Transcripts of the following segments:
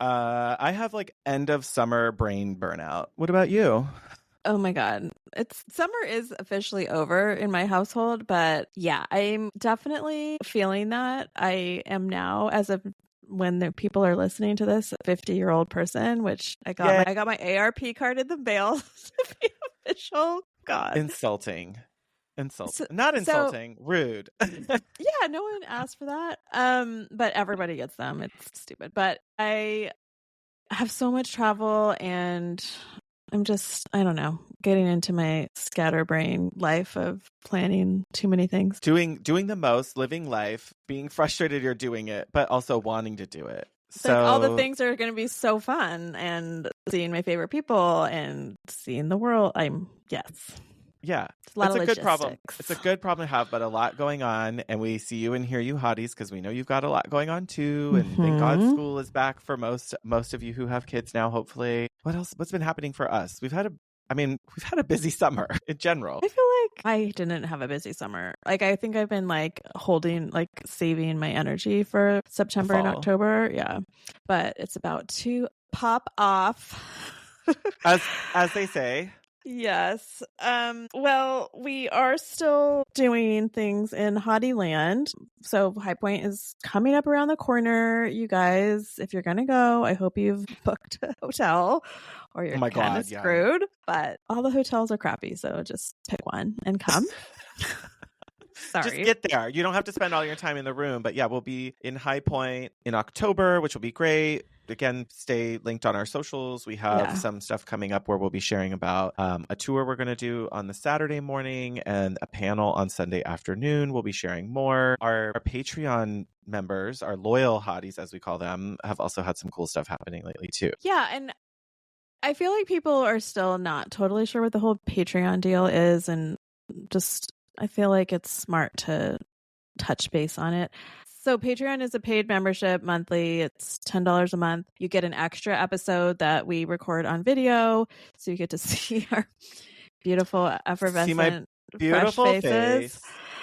I have like end of summer brain burnout. What about you? Oh my God. Summer is officially over in my household, but yeah, I'm definitely feeling that. I am now, as of when the people are listening to this, a 50-year-old person, which I got my ARP card in the mail to be official. God. Insulting. Not insulting, rude. Yeah, no one asked for that. But everybody gets them. It's stupid. But I have so much travel and I'm just, I don't know, getting into my scatterbrain life of planning too many things. Doing the most, living life, being frustrated you're doing it, but also wanting to do it. So like all the things are going to be so fun, and seeing my favorite people and seeing the world. Yeah, it's a lot of a good logistics. problem. It's a good problem to have, but a lot going on. And we see you and hear you, hotties, because we know you've got a lot going on too. And thank God school is back for most of you who have kids now. Hopefully, what else? What's been happening for us? We've had a busy summer in general. I feel like I didn't have a busy summer. Like I think I've been like saving my energy for September and October. Yeah, but it's about to pop off, as they say. Yes. Well, we are still doing things in Hottie Land. So High Point is coming up around the corner. You guys, if you're going to go, I hope you've booked a hotel or you're kind of screwed. Yeah. But all the hotels are crappy. So just pick one and come. Sorry. Just get there. You don't have to spend all your time in the room. But yeah, we'll be in High Point in October, which will be great. Again, stay linked on our socials. We have some stuff coming up where we'll be sharing about a tour we're going to do on the Saturday morning and a panel on Sunday afternoon. We'll be sharing more. Our Patreon members, our loyal hotties, as we call them, have also had some cool stuff happening lately too. Yeah, and I feel like people are still not totally sure what the whole Patreon deal is, and just I feel like it's smart to touch base on it. So Patreon is a paid membership monthly. It's $10 a month. You get an extra episode that we record on video. So you get to see our beautiful, effervescent, beautiful fresh faces. Face.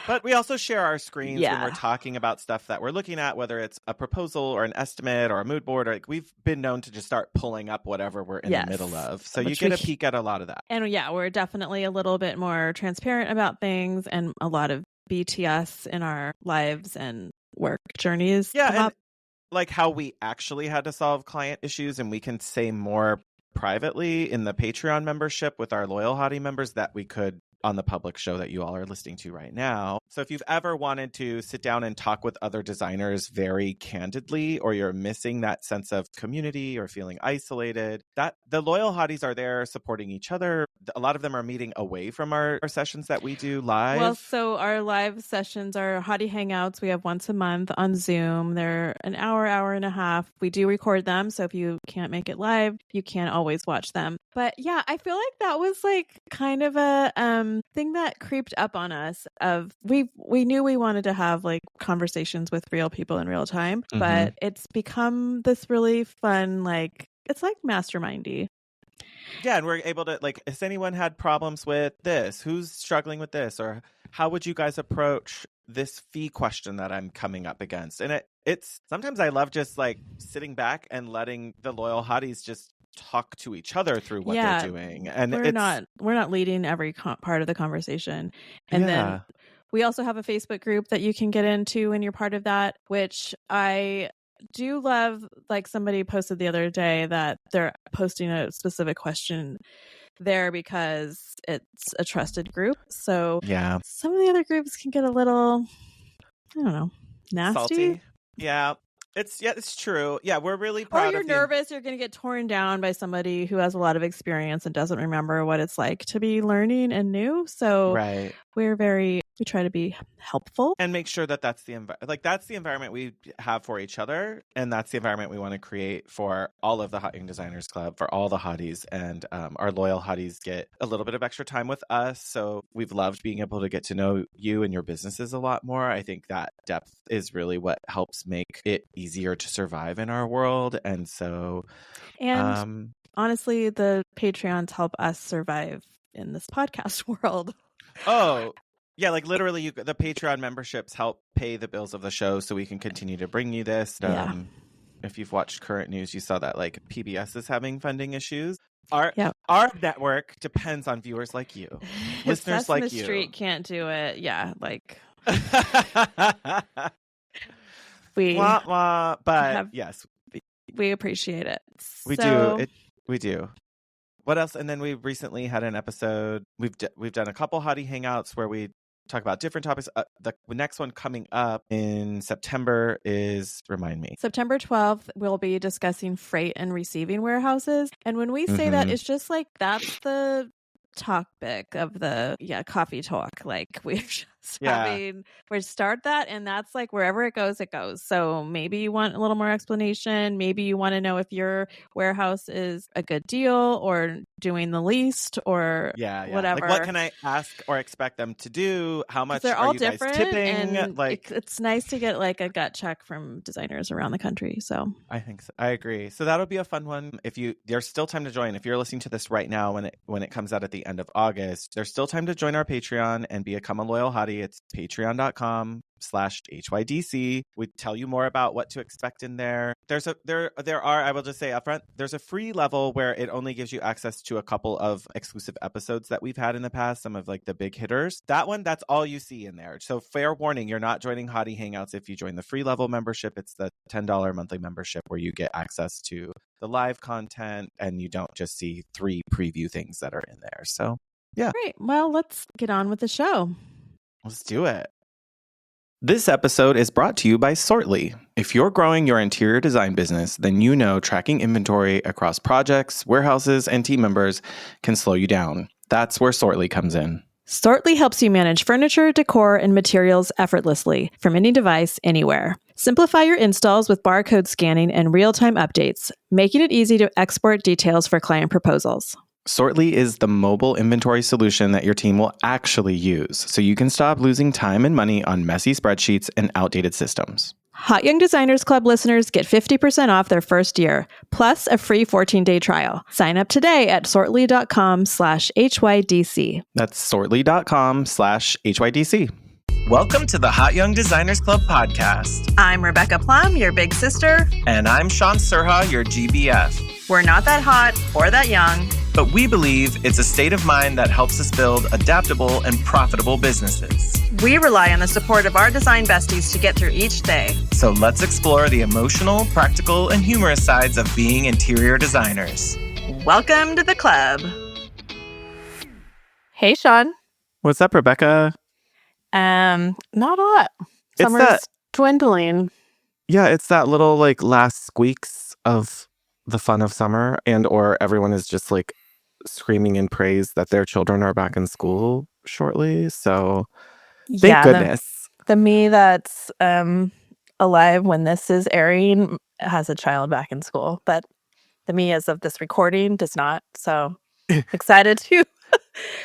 But we also share our screens when we're talking about stuff that we're looking at, whether it's a proposal or an estimate or a mood board. Or like we've been known to just start pulling up whatever we're in the middle of. So you get a peek at a lot of that. And we're definitely a little bit more transparent about things and a lot of BTS in our lives and work journeys. Yeah, and like how we actually had to solve client issues, and we can say more privately in the Patreon membership with our loyal hottie members that we could on the public show that you all are listening to right now. So if you've ever wanted to sit down and talk with other designers very candidly, or you're missing that sense of community or feeling isolated, that the loyal hotties are there supporting each other. A lot of them are meeting away from our sessions that we do live. Well, so our live sessions are hottie hangouts. We have once a month on Zoom. They're an hour and a half. We do record them. So if you can't make it live, you can always watch them. But yeah, I feel like that was like kind of a thing that creeped up on us of we knew we wanted to have like conversations with real people in real time, but it's become this really fun, like it's like mastermindy. Yeah, and we're able to like, has anyone had problems with this? Who's struggling with this? Or how would you guys approach this fee question that I'm coming up against? And it's sometimes I love just like sitting back and letting the loyal hotties just talk to each other through what they're doing. And we're not leading every part of the conversation. And then we also have a Facebook group that you can get into when you're part of that, which I do love. Like somebody posted the other day that they're posting a specific question there because it's a trusted group. So some of the other groups can get a little, I don't know, nasty. Salty. Yeah. It's true. Yeah, we're really proud of you. Or you're nervous you're going to get torn down by somebody who has a lot of experience and doesn't remember what it's like to be learning and new. So we try to be helpful and make sure that that's the environment we have for each other, and that's the environment we want to create for all of the Hot Young Designers Club, for all the hotties, and our loyal hotties get a little bit of extra time with us. So we've loved being able to get to know you and your businesses a lot more. I think that depth is really what helps make it easier to survive in our world. And so honestly, the Patreons help us survive in this podcast world. Oh, yeah, like literally the Patreon memberships help pay the bills of the show so we can continue to bring you this. if you've watched current news, you saw that like PBS is having funding issues. Our Yep. our network depends on viewers like you, listeners Sesame like you. Street can't do it. Yeah, like wah, wah. But yes, we appreciate it. we do. We do. What else? And then we recently had an episode. We've done a couple hottie hangouts where we talk about different topics. The next one coming up in September is, remind me. September 12th, we'll be discussing freight and receiving warehouses. And when we say that, it's just like that's the topic of the coffee talk. Like we're just we start that, and that's like wherever it goes. So maybe you want a little more explanation. Maybe you want to know if your warehouse is a good deal or doing the least or whatever. Like what can I ask or expect them to do? How much they're are all you different, guys tipping? And like it's nice to get like a gut check from designers around the country. So I think so. I agree. So that'll be a fun one. There's still time to join. If you're listening to this right now when it comes out at the end of August, there's still time to join our Patreon and become a loyal hottie. It's patreon.com/HYDC. We tell you more about what to expect in there. I will just say upfront, there's a free level where it only gives you access to a couple of exclusive episodes that we've had in the past, some of like the big hitters. That one, that's all you see in there. So fair warning, you're not joining Hottie Hangouts if you join the free level membership. It's the $10 monthly membership where you get access to the live content and you don't just see 3 preview things that are in there. So yeah. Great. Well, let's get on with the show. Let's do it. This episode is brought to you by Sortly. If you're growing your interior design business, then you know tracking inventory across projects, warehouses, and team members can slow you down. That's where Sortly comes in. Sortly helps you manage furniture, decor, and materials effortlessly from any device, anywhere. Simplify your installs with barcode scanning and real-time updates, making it easy to export details for client proposals. Sortly is the mobile inventory solution that your team will actually use, so you can stop losing time and money on messy spreadsheets and outdated systems. Hot Young Designers Club listeners get 50% off their first year, plus a free 14-day trial. Sign up today at sortly.com/HYDC. That's sortly.com/HYDC. Welcome to the Hot Young Designers Club podcast. I'm Rebecca Plum, your big sister. And I'm Shaun Surha, your GBF. We're not that hot or that young, but we believe it's a state of mind that helps us build adaptable and profitable businesses. We rely on the support of our design besties to get through each day. So let's explore the emotional, practical, and humorous sides of being interior designers. Welcome to the club. Hey, Shaun. What's up, Rebecca? Not a lot. Summer's dwindling. Yeah, it's that little like last squeaks of the fun of summer, and or everyone is just like screaming in praise that their children are back in school shortly. So thank goodness. The me that's alive when this is airing has a child back in school, but the me as of this recording does not. So excited to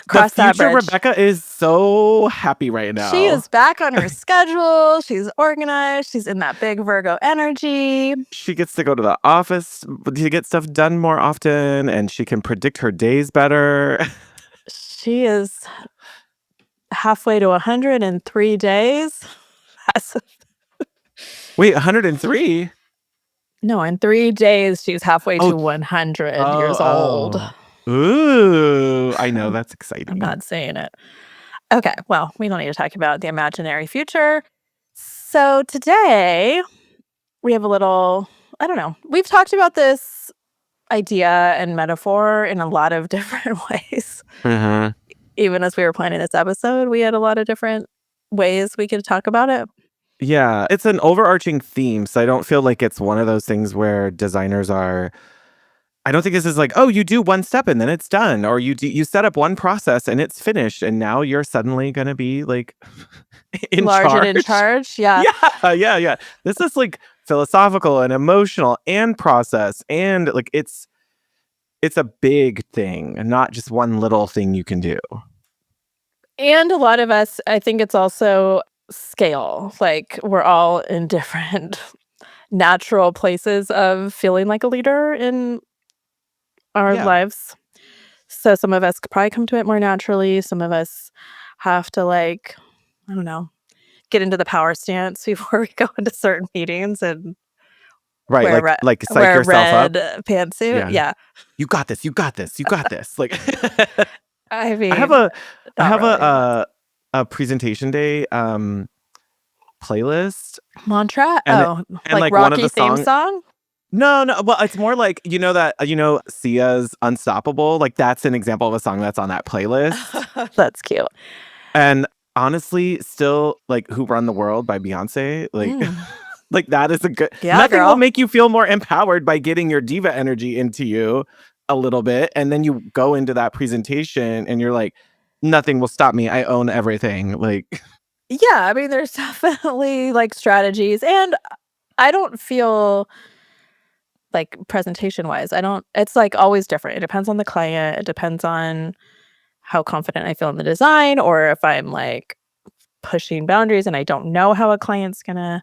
cross that bridge. Rebecca is so happy right now. She is back on her schedule. She's organized. She's in that big Virgo energy. She gets to go to the office to get stuff done more often, and she can predict her days better. She is halfway to 103 days. Wait, 103? No, in 3 days, she's halfway to 100 years old. Ooh, I know. That's exciting. I'm not saying it. Okay, well, we don't need to talk about the imaginary future. So today, we have a little, I don't know. We've talked about this idea and metaphor in a lot of different ways. Mm-hmm. Even as we were planning this episode, we had a lot of different ways we could talk about it. Yeah, it's an overarching theme, so I don't feel like it's one of those things where designers are... I don't think this is like, oh, you do one step and then it's done, or you set up one process and it's finished, and now you're suddenly going to be like in charge. Yeah. Yeah. This is like philosophical and emotional and process, and like it's a big thing and not just one little thing you can do. And a lot of us, I think it's also scale. Like we're all in different natural places of feeling like a leader in our lives. So some of us could probably come to it more naturally. Some of us have to like, I 'Get don't know, get into the power stance before we go into certain meetings. And Right, like psych wear yourself red up. pantsuit. Yeah. You got this. You got this. You got this. Like I mean, I have a not really, but a presentation day playlist mantra. and Like like one of Rocky the theme song. song. No, well, it's more like Sia's Unstoppable. Like that's an example of a song that's on that playlist. That's cute. And honestly, still like Who Run the World by Beyonce. Like like that is a good nothing girl. will make you feel more empowered by getting your diva energy into you a little bit. And then you go into that presentation and you're like, nothing will stop me. I own everything. Like Yeah, I mean, there's definitely like strategies, and I don't feel like presentation wise, it's like always different. It depends on the client. It depends on how confident I feel in the design, or if I'm like pushing boundaries and I don't know how a client's gonna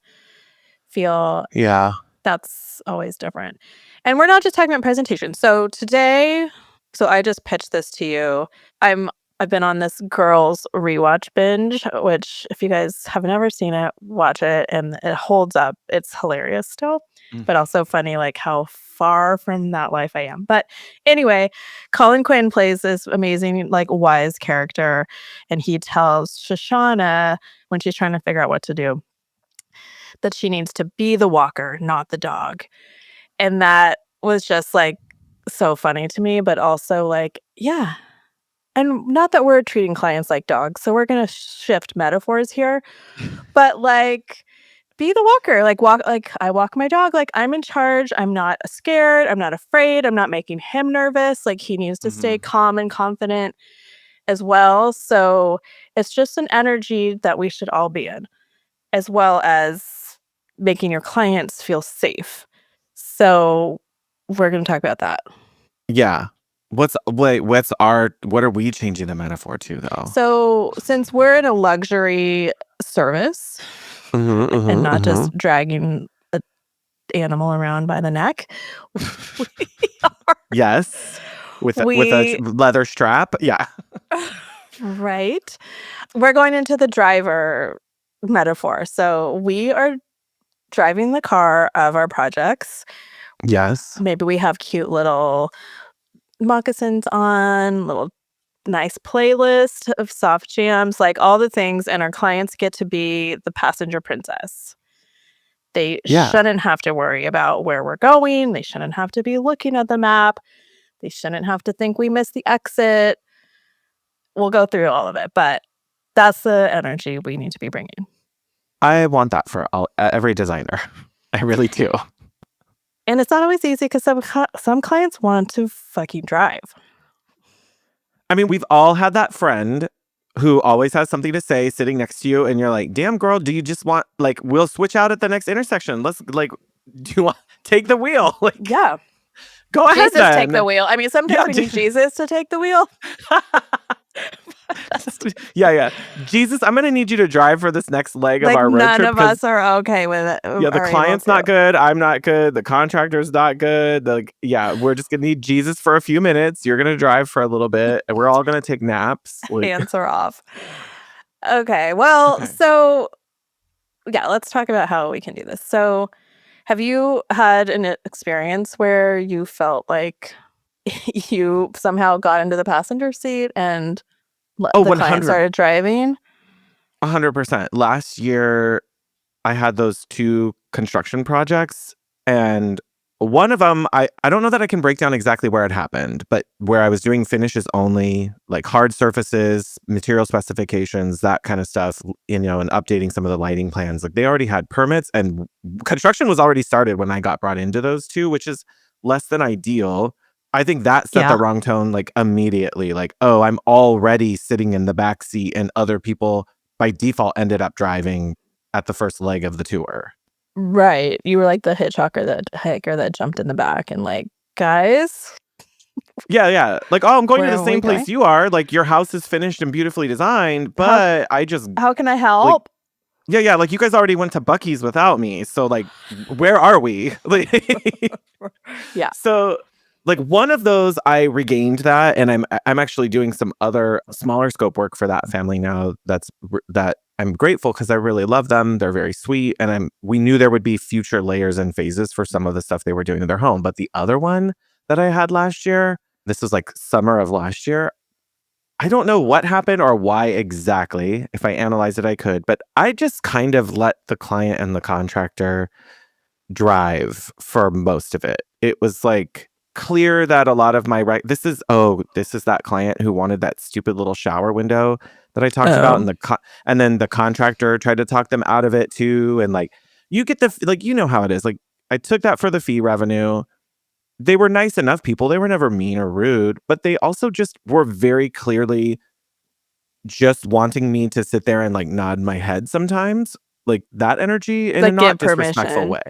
feel. yeah. That's always different. And we're not just talking about presentation. So I just pitched this to you. I've been on this girls rewatch binge, which if you guys have never seen it, watch it, and it holds up. It's hilarious still, but also funny like how far from that life I am. But anyway, Colin Quinn plays this amazing like wise character, and he tells Shoshana when she's trying to figure out what to do that she needs to be the walker, not the dog. And that was just like so funny to me, but also like, yeah. And not that we're treating clients like dogs, so we're going to shift metaphors here, but like be the walker, like I walk my dog, like I'm in charge. I'm not scared. I'm not afraid. I'm not making him nervous. Like he needs to stay calm and confident as well. So it's just an energy that we should all be in, as well as making your clients feel safe. So we're going to talk about that. Yeah. What are we changing the metaphor to though? So since we're in a luxury service and not just dragging an animal around by the neck, yes, with a leather strap. Yeah. Right. We're going into the driver metaphor. So we are driving the car of our projects. Yes. Maybe we have cute little moccasins on, little nice playlist of soft jams, like all the things, and our clients get to be the passenger princess. They shouldn't have to worry about where we're going. They shouldn't have to be looking at the map. They shouldn't have to think we missed the exit. We'll go through all of it, but that's the energy we need to be bringing. I want that for every designer. I really do. And it's not always easy because some clients want to fucking drive. I mean, we've all had that friend who always has something to say sitting next to you, and you're like, damn, girl, do you just want, like, we'll switch out at the next intersection. Let's, like, do you want take the wheel? Like, yeah. Go ahead, Jesus, then. take the wheel. I mean, sometimes we need Jesus to take the wheel. Yeah. Jesus, I'm going to need you to drive for this next leg of our road trip. None of us are okay with it. Yeah, the client's not good. I'm not good. The contractor's not good. We're just going to need Jesus for a few minutes. You're going to drive for a little bit, and we're all going to take naps. Hands are off. Okay, well, so, yeah, let's talk about how we can do this. So, have you had an experience where you felt like you somehow got into the passenger seat and the 100. client started driving? 100%. Last year, I had those 2 construction projects, and one of them, I don't know that I can break down exactly where it happened, but where I was doing finishes only, like hard surfaces, material specifications, that kind of stuff, and updating some of the lighting plans. Like they already had permits, and construction was already started when I got brought into those 2, which is less than ideal. I think that set the wrong tone, like immediately. Like, oh, I'm already sitting in the back seat, and other people by default ended up driving at the first leg of the tour. Right. You were like the hiker that jumped in the back and like, guys. Yeah. Like, oh, I'm going to the same place you are. Like, your house is finished and beautifully designed, but how can I help? Like, yeah. Like, you guys already went to Buc-ee's without me. So, like, where are we? Like, yeah. So like one of those I regained that, and I'm actually doing some other smaller scope work for that family now. That I'm grateful because I really love them. They're very sweet, and we knew there would be future layers and phases for some of the stuff they were doing in their home. But the other one that I had last year, this was like summer of last year. I don't know what happened or why exactly. If I analyze it, I could, but I just kind of let the client and the contractor drive for most of it. It was like clear that a lot of this is that client who wanted that stupid little shower window that I talked about, and and then the contractor tried to talk them out of it too, and like you get like you know how it is. Like I took that for the fee revenue. They were nice enough people. They were never mean or rude, but they also just were very clearly just wanting me to sit there and like nod my head sometimes, like that energy in a Like, not give disrespectful permission. way.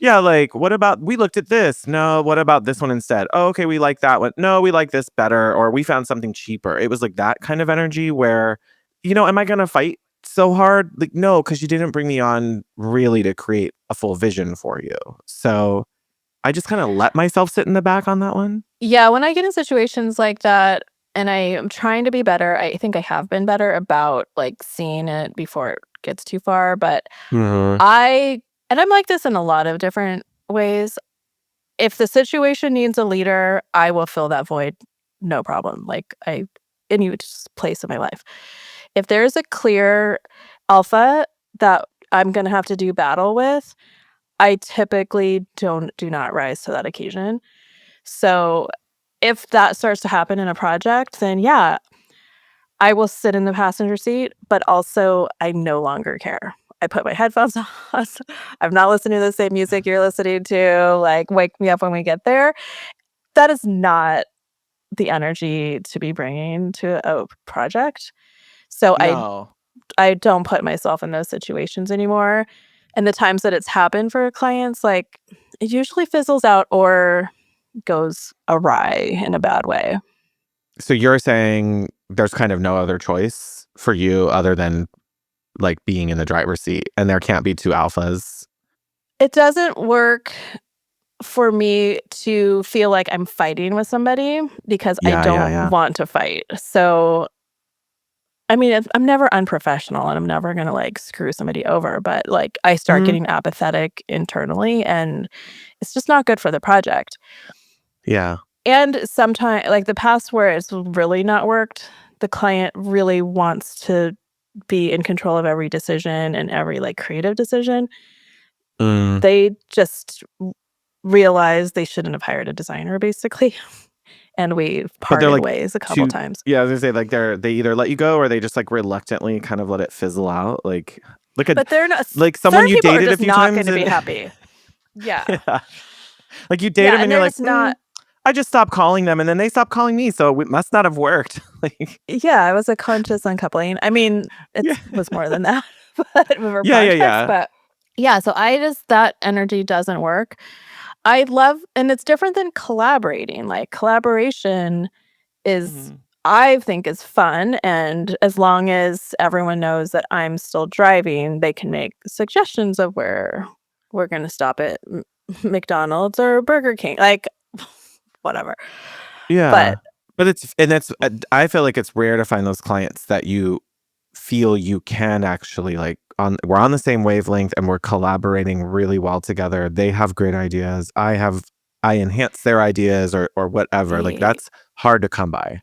Yeah, like what about we looked at this? No, what about this one instead? Oh, okay, we like that one. No, we like this better, or we found something cheaper. It was like that kind of energy where, am I gonna fight so hard? Like, no, because you didn't bring me on really to create a full vision for you. So I just kind of let myself sit in the back on that one. Yeah, when I get in situations like that and I am trying to be better, I think I have been better about like seeing it before it gets too far. But Mhm. I'm like this in a lot of different ways. If the situation needs a leader, I will fill that void, no problem. Like any place in my life. If there's a clear alpha that I'm gonna have to do battle with, I typically do not rise to that occasion. So if that starts to happen in a project, then yeah, I will sit in the passenger seat, but also I no longer care. I put my headphones on. I'm not listening to the same music you're listening to. Like, wake me up when we get there. That is not the energy to be bringing to a project. So No. I don't put myself in those situations anymore. And the times that it's happened for clients, like it usually fizzles out or goes awry in a bad way. So you're saying there's kind of no other choice for you other than like being in the driver's seat, and there can't be two alphas. It doesn't work for me to feel like I'm fighting with somebody because I Yeah, yeah, don't yeah. want to fight. So, I mean, I'm never unprofessional and I'm never going to like screw somebody over, but like I start Mhm. getting apathetic internally and it's just not good for the project. Yeah. And sometimes, like the past where it's really not worked, the client really wants to be in control of every decision and every like creative decision. Mm. They just realize they shouldn't have hired a designer, basically. And we But they're parted like ways a couple two. times. Yeah, I was gonna say like they either let you go or they just like reluctantly kind of let it fizzle out. Like a But they're not like someone certain you people are dated a just few not times gonna be and happy. Yeah. yeah, like you date Yeah, them and and you're they're like, just not I just stopped calling them and then they stopped calling me, so it must not have worked. Like yeah, it was a conscious uncoupling. I mean, it yeah, was more than that, but we were yeah, yeah, projects, yeah. but yeah, so I just that energy doesn't work. I love and it's different than collaborating. Like collaboration is Mhm. I think is fun and as long as everyone knows that I'm still driving, they can make suggestions of where we're going to stop at McDonald's or Burger King, like whatever. Yeah. But But I feel like it's rare to find those clients that you feel you can actually like we're on the same wavelength and we're collaborating really well together. They have great ideas. I enhance their ideas or whatever. Like eh, that's hard to come by.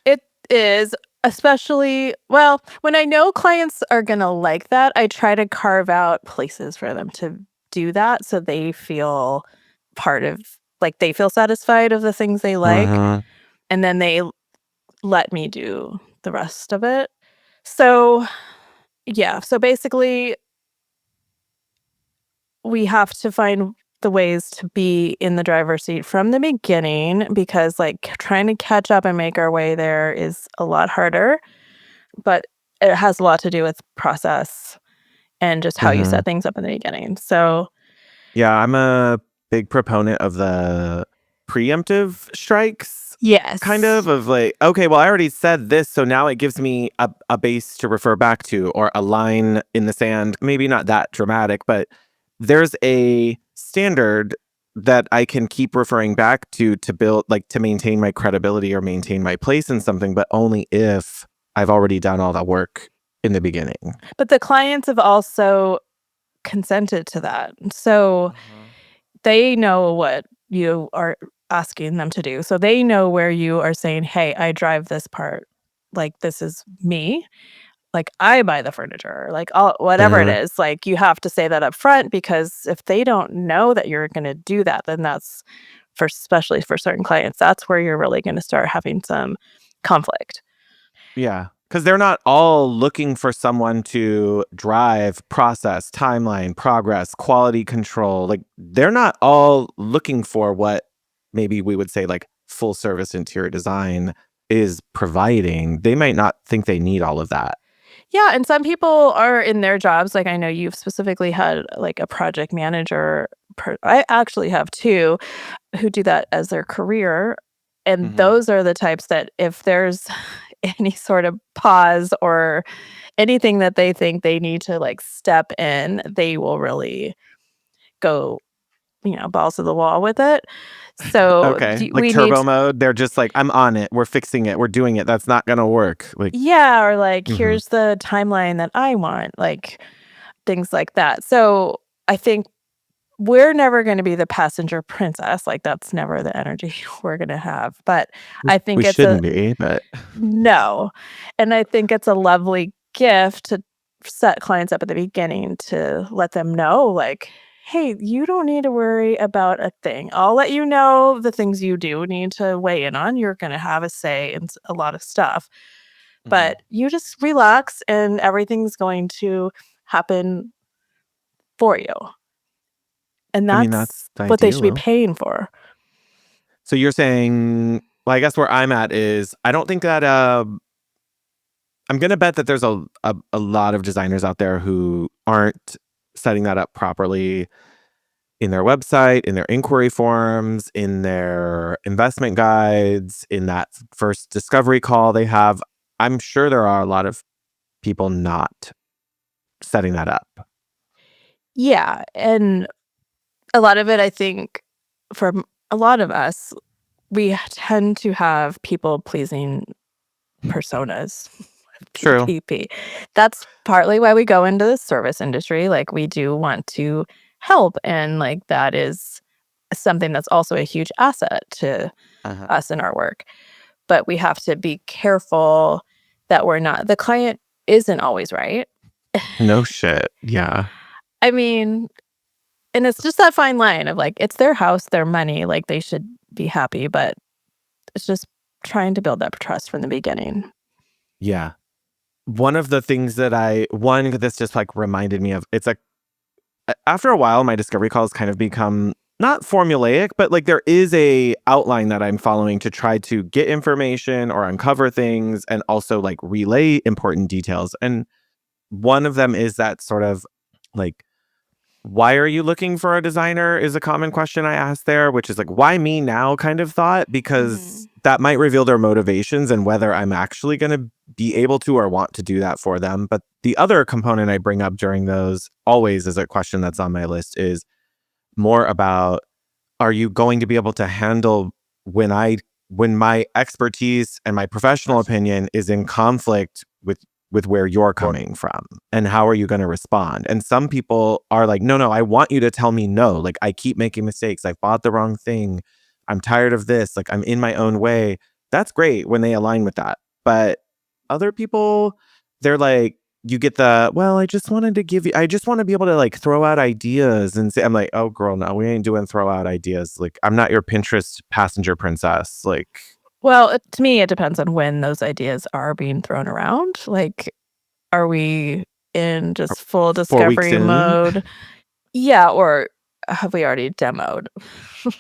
it is especially well, when I know clients are going to like that, I try to carve out places for them to do that so they feel part of like they feel satisfied of the things they like Mhm. and then they let me do the rest of it. So, yeah. So basically, we have to find the ways to be in the driver's seat from the beginning because, like, trying to catch up and make our way there is a lot harder, but it has a lot to do with process and just how you Mhm. set things up in the beginning. So, Yeah, I'm a big proponent of the preemptive strikes, kind yes. of like, okay, well, I already said this, so now it gives me a base to refer back to or a line in the sand. Maybe not that dramatic, but there's a standard that I can keep referring back to build, like, to maintain my credibility or maintain my place in something, but only if I've already done all that work in the beginning. But the clients have also consented to that. So they know what you are asking them to do. So they know where you are saying, hey, I drive this part. Like, this is me. Like, I buy the furniture, like, all whatever it is. Like, you have to say that up front, because if they don't know that you're going to do that, then that's, for especially for certain clients, that's where you're really going to start having some conflict. Yeah. Because they're not all looking for someone to drive process, timeline, progress, quality control. Like, they're not all looking for what maybe we would say like full service interior design is providing. They might not think they need all of that. Yeah, and some people are in their jobs, like, I know you've specifically had, like, a project manager I actually have 2 who do that as their career, and those are the types that if there's any sort of pause or anything that they think they need to, like, step in, they will really go, balls to the wall with it. So, Okay. Like we need. turbo mode, they're just like, I'm on it. We're fixing it. We're doing it. That's not going to work. Like, Yeah, or like, mhm. here's the timeline that I want, like, things like that. So, I think we're never gonna be the passenger princess, like, that's never the energy we're gonna have, but I think We it's a shouldn't be, but no, and I think it's a lovely gift to set clients up at the beginning to let them know, like, "Hey, you don't need to worry about a thing. I'll let you know the things you do need to weigh in on. You're gonna have a say in a lot of stuff, but you just relax and everything's going to happen for you." And I mean, that's that's the what they should be ideal. paying for. So you're saying, well, I guess where I'm at is I don't think that I'm gonna bet that there's a lot of designers out there who aren't setting that up properly in their website, in their inquiry forms, in their investment guides, in that first discovery call they have. I'm sure there are a lot of people not setting that up. Yeah, and a lot of it, I think, for a lot of us, we tend to have people-pleasing personas, True. PPP. That's partly why we go into the service industry, like, we do want to help, and, like, that is something that's also a huge asset to us in our work, but we have to be careful that we're not the client isn't always right. No shit. Yeah. I mean, and it's just that fine line of, like, it's their house, their money, like, they should be happy, but it's just trying to build that trust from the beginning. Yeah. One of the things that this just like reminded me of, it's like after a while, my discovery calls kind of become not formulaic, but like there is a outline that I'm following to try to get information or uncover things and also like relay important details. And one of them is that sort of like, why are you looking for a designer is a common question I ask there, which is like, why me now kind of thought, because that might reveal their motivations and whether I'm actually going to be able to or want to do that for them. But the other component I bring up during those always is a question that's on my list is more about, are you going to be able to handle when my expertise and my professional opinion is in conflict with where you're coming from, and how are you going to respond? And some people are like, no, I want you to tell me no. Like, I keep making mistakes. I've bought the wrong thing. I'm tired of this. Like, I'm in my own way. That's great when they align with that. But other people, they're like, you get well, I just want to be able to like throw out ideas and say, I'm like, oh girl, no, we ain't doing throw out ideas. Like, I'm not your Pinterest passenger princess. Like, Well, to me, it depends on when those ideas are being thrown around. Like, are we in just full 4 weeks discovery in. mode? Yeah, or have we already demoed?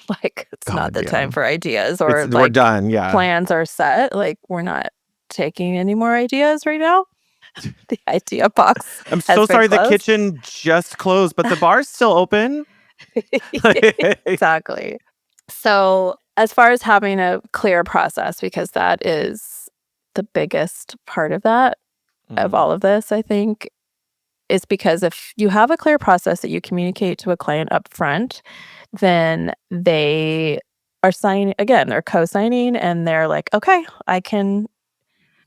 Like, it's not God, the time yeah. for ideas, or We're like done. Yeah. plans are set. Like, we're not taking any more ideas right now. The idea box I'm has so been sorry the closed. kitchen just closed, but the bar's still open. Exactly. So, as far as having a clear process, because that is the biggest part of that, of all of this, I think, is because if you have a clear process that you communicate to a client up front, then they are signing, again, they're co-signing and they're like, okay,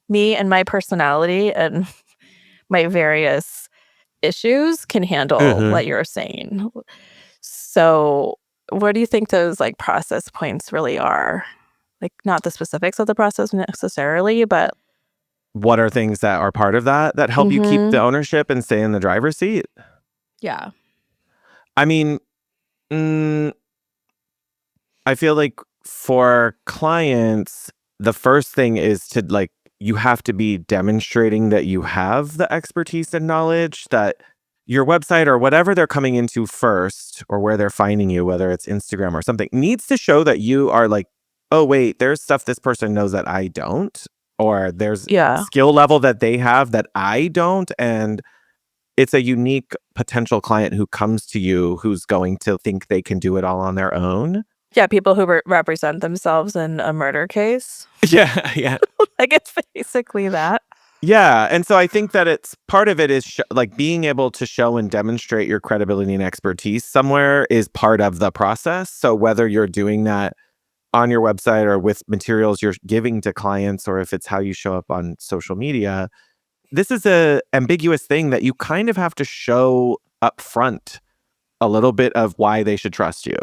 me and my personality and my various issues can handle Mhm. what you're saying. So, what do you think those like process points really are? Like, not the specifics of the process necessarily, but What are things that are part of that help you keep the ownership and stay in the driver's seat? yeah. I mean, mm, I feel like for clients, the first thing is to like, you have to be demonstrating that you have the expertise and knowledge that your website or whatever they're coming into first or where they're finding you, whether it's Instagram or something, needs to show that you are like, oh, wait, there's stuff this person knows that I don't, or there's Yeah. skill level that they have that I don't. And it's a unique potential client who comes to you who's going to think they can do it all on their own. Yeah, people who represent themselves in a murder case. Yeah, yeah. Like, it's basically that. Yeah, and so I think that it's part of it is like being able to show and demonstrate your credibility and expertise somewhere is part of the process. So whether you're doing that on your website or with materials you're giving to clients, or if it's how you show up on social media, this is a ambiguous thing that you kind of have to show up front a little bit of why they should trust you.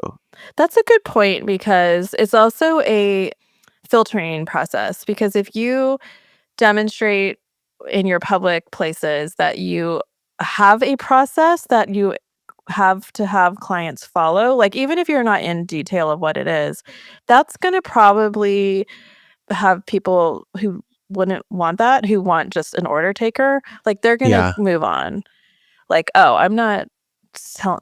That's a good point because it's also a filtering process. Because if you demonstrate in your public places that you have a process that you have to have clients follow, like even if you're not in detail of what it is, that's going to probably have people who wouldn't want that, who want just an order taker, like they're going to Yeah. move on. Like, oh,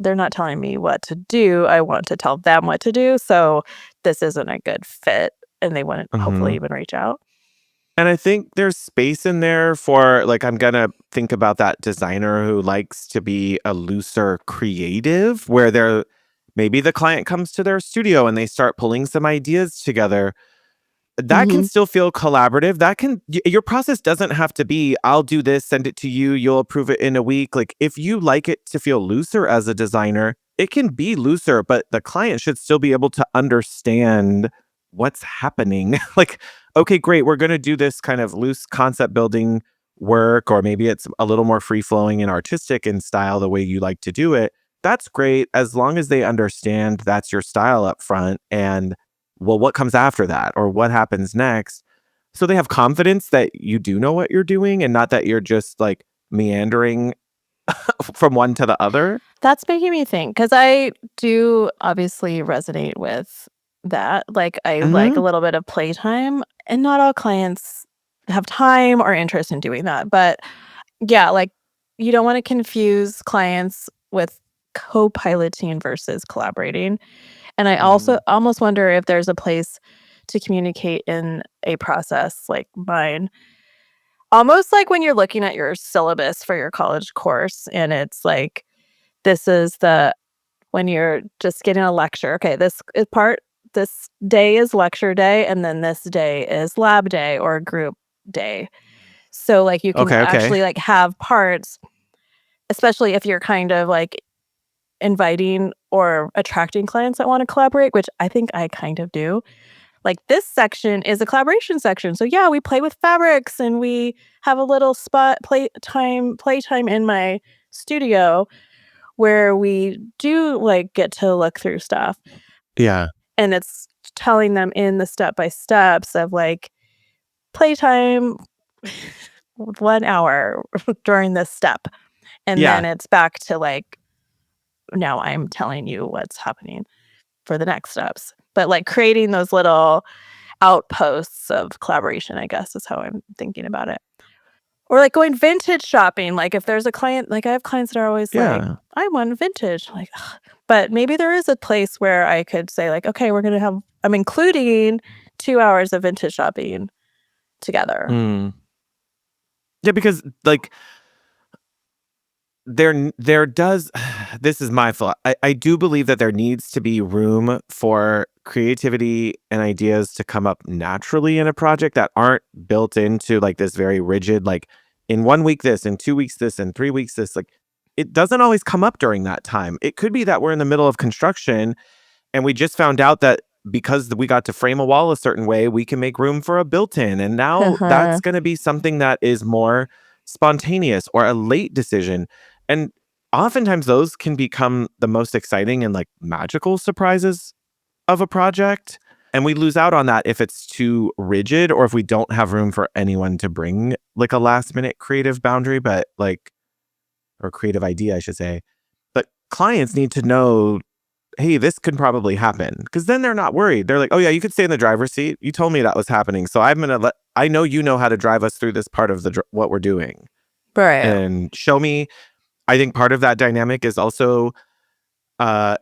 they're not telling me what to do. I want to tell them what to do. So this isn't a good fit. And they wouldn't hopefully even reach out. And I think there's space in there for, like, I'm going to think about that designer who likes to be a looser creative, where maybe the client comes to their studio and they start pulling some ideas together. That can still feel collaborative. Your process doesn't have to be, I'll do this, send it to you, you'll approve it in a week. Like, if you like it to feel looser as a designer, it can be looser, but the client should still be able to understand what's happening. Like, okay, great, we're going to do this kind of loose concept building work, or maybe it's a little more free flowing and artistic in style, the way you like to do it. That's great, as long as they understand that's your style up front, and well, what comes after that or what happens next? So they have confidence that you do know what you're doing and not that you're just like meandering from one to the other. That's making me think, because I do obviously resonate with that. Like, I like a little bit of playtime, and not all clients have time or interest in doing that. But yeah, like, you don't want to confuse clients with co-piloting versus collaborating. And I also almost wonder if there's a place to communicate in a process like mine. Almost like when you're looking at your syllabus for your college course, and it's like, when you're just getting a lecture. Okay, this day is lecture day, and then this day is lab day or group day. So like you can Okay. actually like have parts, especially if you're kind of like inviting or attracting clients that want to collaborate, which I think I kind of do. Like, this section is a collaboration section. So yeah, we play with fabrics and we have a little playtime in my studio where we do like get to look through stuff. Yeah. And it's telling them in the step by steps of like playtime 1 hour during this step. And then it's back to like, now I'm telling you what's happening for the next steps. But like creating those little outposts of collaboration, I guess, is how I'm thinking about it. Or like going vintage shopping. Like, if there's a client, like I have clients that are always like, I want vintage. Like, ugh. But maybe there is a place where I could say like, okay, I'm including 2 hours of vintage shopping together. Yeah, because like there does, this is my fault. I do believe that there needs to be room for creativity and ideas to come up naturally in a project that aren't built into like this very rigid, like in 1 week this, in 2 weeks this, in 3 weeks this. Like, it doesn't always come up during that time. It could be that we're in the middle of construction and we just found out that because we got to frame a wall a certain way, we can make room for a built-in. And now that's going to be something that is more spontaneous or a late decision. And oftentimes those can become the most exciting and like magical surprises of a project. And we lose out on that if it's too rigid or if we don't have room for anyone to bring like a last minute creative boundary, but like, or creative idea, I should say. But clients need to know, hey, this could probably happen, because then they're not worried. They're like, oh yeah, you could stay in the driver's seat. You told me that was happening. So I know you know how to drive us through this part of what we're doing. Right. And show me. I think part of that dynamic is also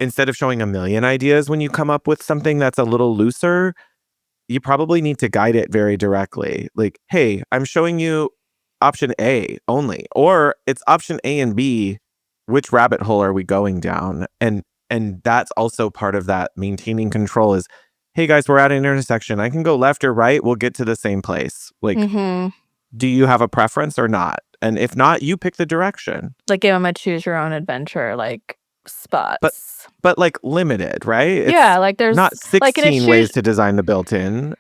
instead of showing a million ideas when you come up with something that's a little looser, you probably need to guide it very directly. Like, hey, I'm showing you option A only, or it's option A and B. Which rabbit hole are we going down? And that's also part of that maintaining control is, hey guys, we're at an intersection. I can go left or right. We'll get to the same place. Like, do you have a preference or not? And if not, you pick the direction. Like give them a choose your own adventure, like spots. But like limited, right? It's like there's not 16 like ways to design the built-in.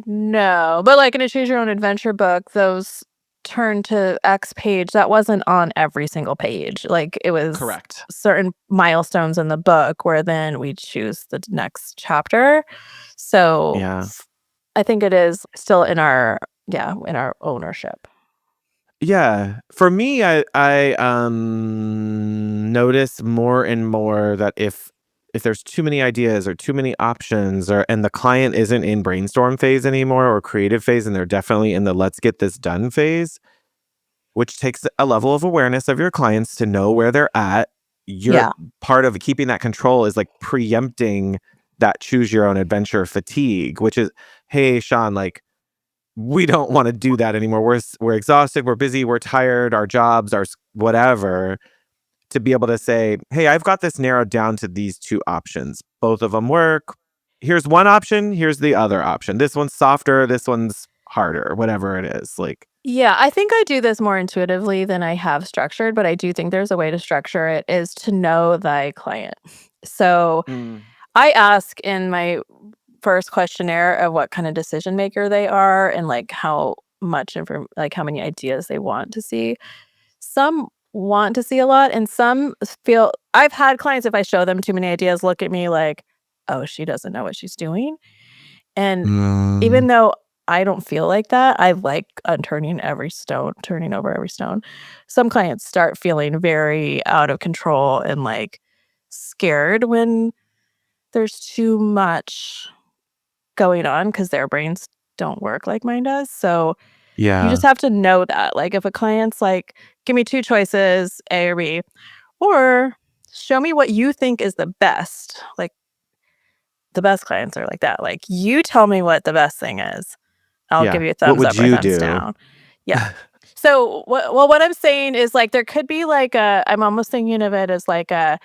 No, but like in a choose your own adventure book, those turn to X page, that wasn't on every single page. Like it was correct certain milestones in the book where then we choose the next chapter. So yeah, I think it is still in our ownership. Yeah, for me, I notice more and more that if there's too many ideas or too many options, and the client isn't in brainstorm phase anymore or creative phase, and they're definitely in the let's get this done phase, which takes a level of awareness of your clients to know where they're at. Part of keeping that control is like preempting that choose your own adventure fatigue, which is, hey, Shaun, like, we don't want to do that anymore. We're exhausted. We're busy. We're tired. Our jobs, our whatever. To be able to say, hey, I've got this narrowed down to these two options. Both of them work. Here's one option. Here's the other option. This one's softer. This one's harder. Whatever it is. Like, yeah, I think I do this more intuitively than I have structured, but I do think there's a way to structure it is to know thy client. So I ask in my first questionnaire of what kind of decision maker they are and like how much like how many ideas they want to see. Some want to see a lot and some feel, I've had clients, if I show them too many ideas, look at me like, oh, she doesn't know what she's doing. And even though I don't feel like that, I like turning over every stone. Some clients start feeling very out of control and like scared when there's too much going on because their brains don't work like mine does. So you just have to know that. Like if a client's like, give me two choices, A or B, or show me what you think is the best. Like the best clients are like that. Like you tell me what the best thing is. I'll give you a thumbs up or thumbs down. Yeah. So what I'm saying is like there could be like I'm almost thinking of it as like a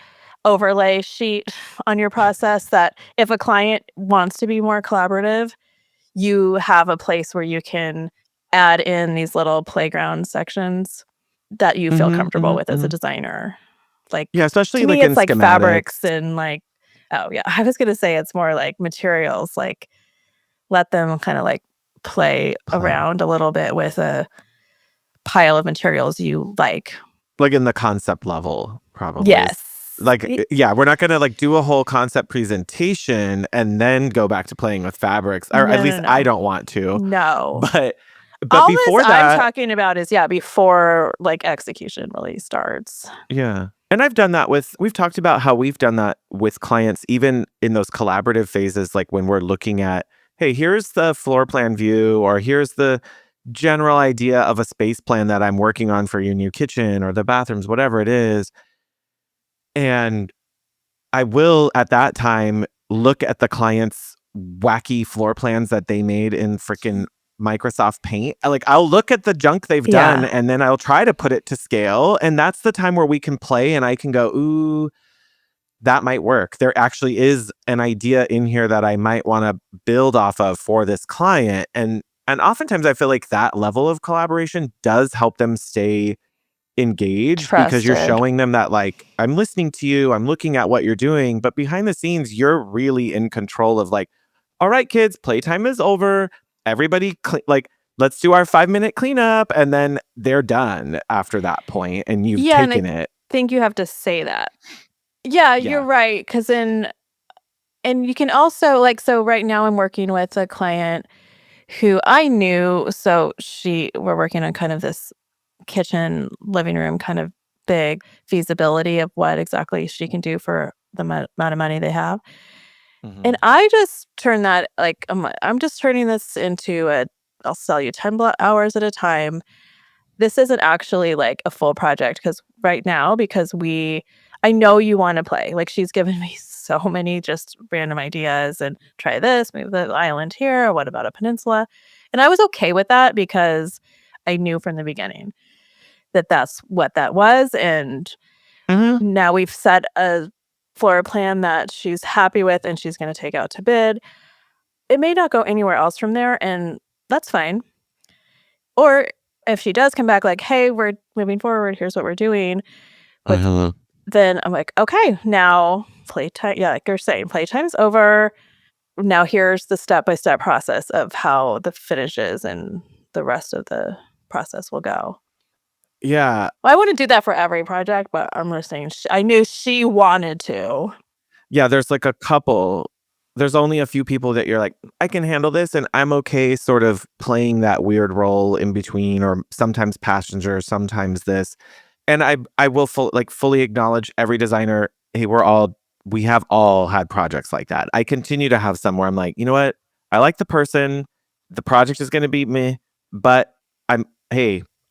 overlay sheet on your process that if a client wants to be more collaborative, you have a place where you can add in these little playground sections that you feel comfortable with as a designer. Like especially to me, like it's in like schematics. fabrics and like I was gonna say it's more like materials. Like let them kind of like play around a little bit with a pile of materials you like in the concept level, probably. Yes. Like, we're not going to like do a whole concept presentation and then go back to playing with fabrics, or at least I don't want to. No. But all before that I'm talking about is before like execution really starts. Yeah. And I've done that we've talked about how we've done that with clients, even in those collaborative phases, like when we're looking at, hey, here's the floor plan view, or here's the general idea of a space plan that I'm working on for your new kitchen or the bathrooms, whatever it is. And I will, at that time, look at the client's wacky floor plans that they made in freaking Microsoft Paint. Like, I'll look at the junk they've done, and then I'll try to put it to scale. And that's the time where we can play and I can go, ooh, that might work. There actually is an idea in here that I might want to build off of for this client. And oftentimes I feel like that level of collaboration does help them stay engaged because you're Trusted. showing them that like, I'm listening to you, I'm looking at what you're doing, but behind the scenes, you're really in control of like, all right, kids, playtime is over. Everybody like, let's do our 5-minute cleanup. And then they're done after that point, and you've Yeah, and I taken it. think you have to say that. Yeah, you're Yeah. right. And you can also like, so right now I'm working with a client who I knew. So we're working on kind of this kitchen, living room, kind of big feasibility of what exactly she can do for the amount of money they have. And I just turn that like, I'm just turning this into I'll sell you 10 hours at a time. This isn't actually like a full project because right now, because I know you want to play. Like she's given me so many just random ideas and try this, move the island here. Or what about a peninsula? And I was okay with that because I knew from the beginning that that's what that was. And now we've set a floor plan that she's happy with and she's going to take out to bid. It may not go anywhere else from there, and that's fine. Or if she does come back like, hey, we're moving forward, here's what we're doing, then I'm like, okay, now playtime. Yeah, like you're saying, playtime's over. Now here's the step-by-step process of how the finishes and the rest of the process will go. Yeah. Well, I wouldn't do that for every project, but I'm just saying I knew she wanted to. Yeah, there's like a couple. There's only a few people that you're like, I can handle this, and I'm okay sort of playing that weird role in between, or sometimes passenger, sometimes this. And I will fully acknowledge every designer. Hey, we have all had projects like that. I continue to have some where I'm like, you know what? I like the person. The project is going to be me, but I'm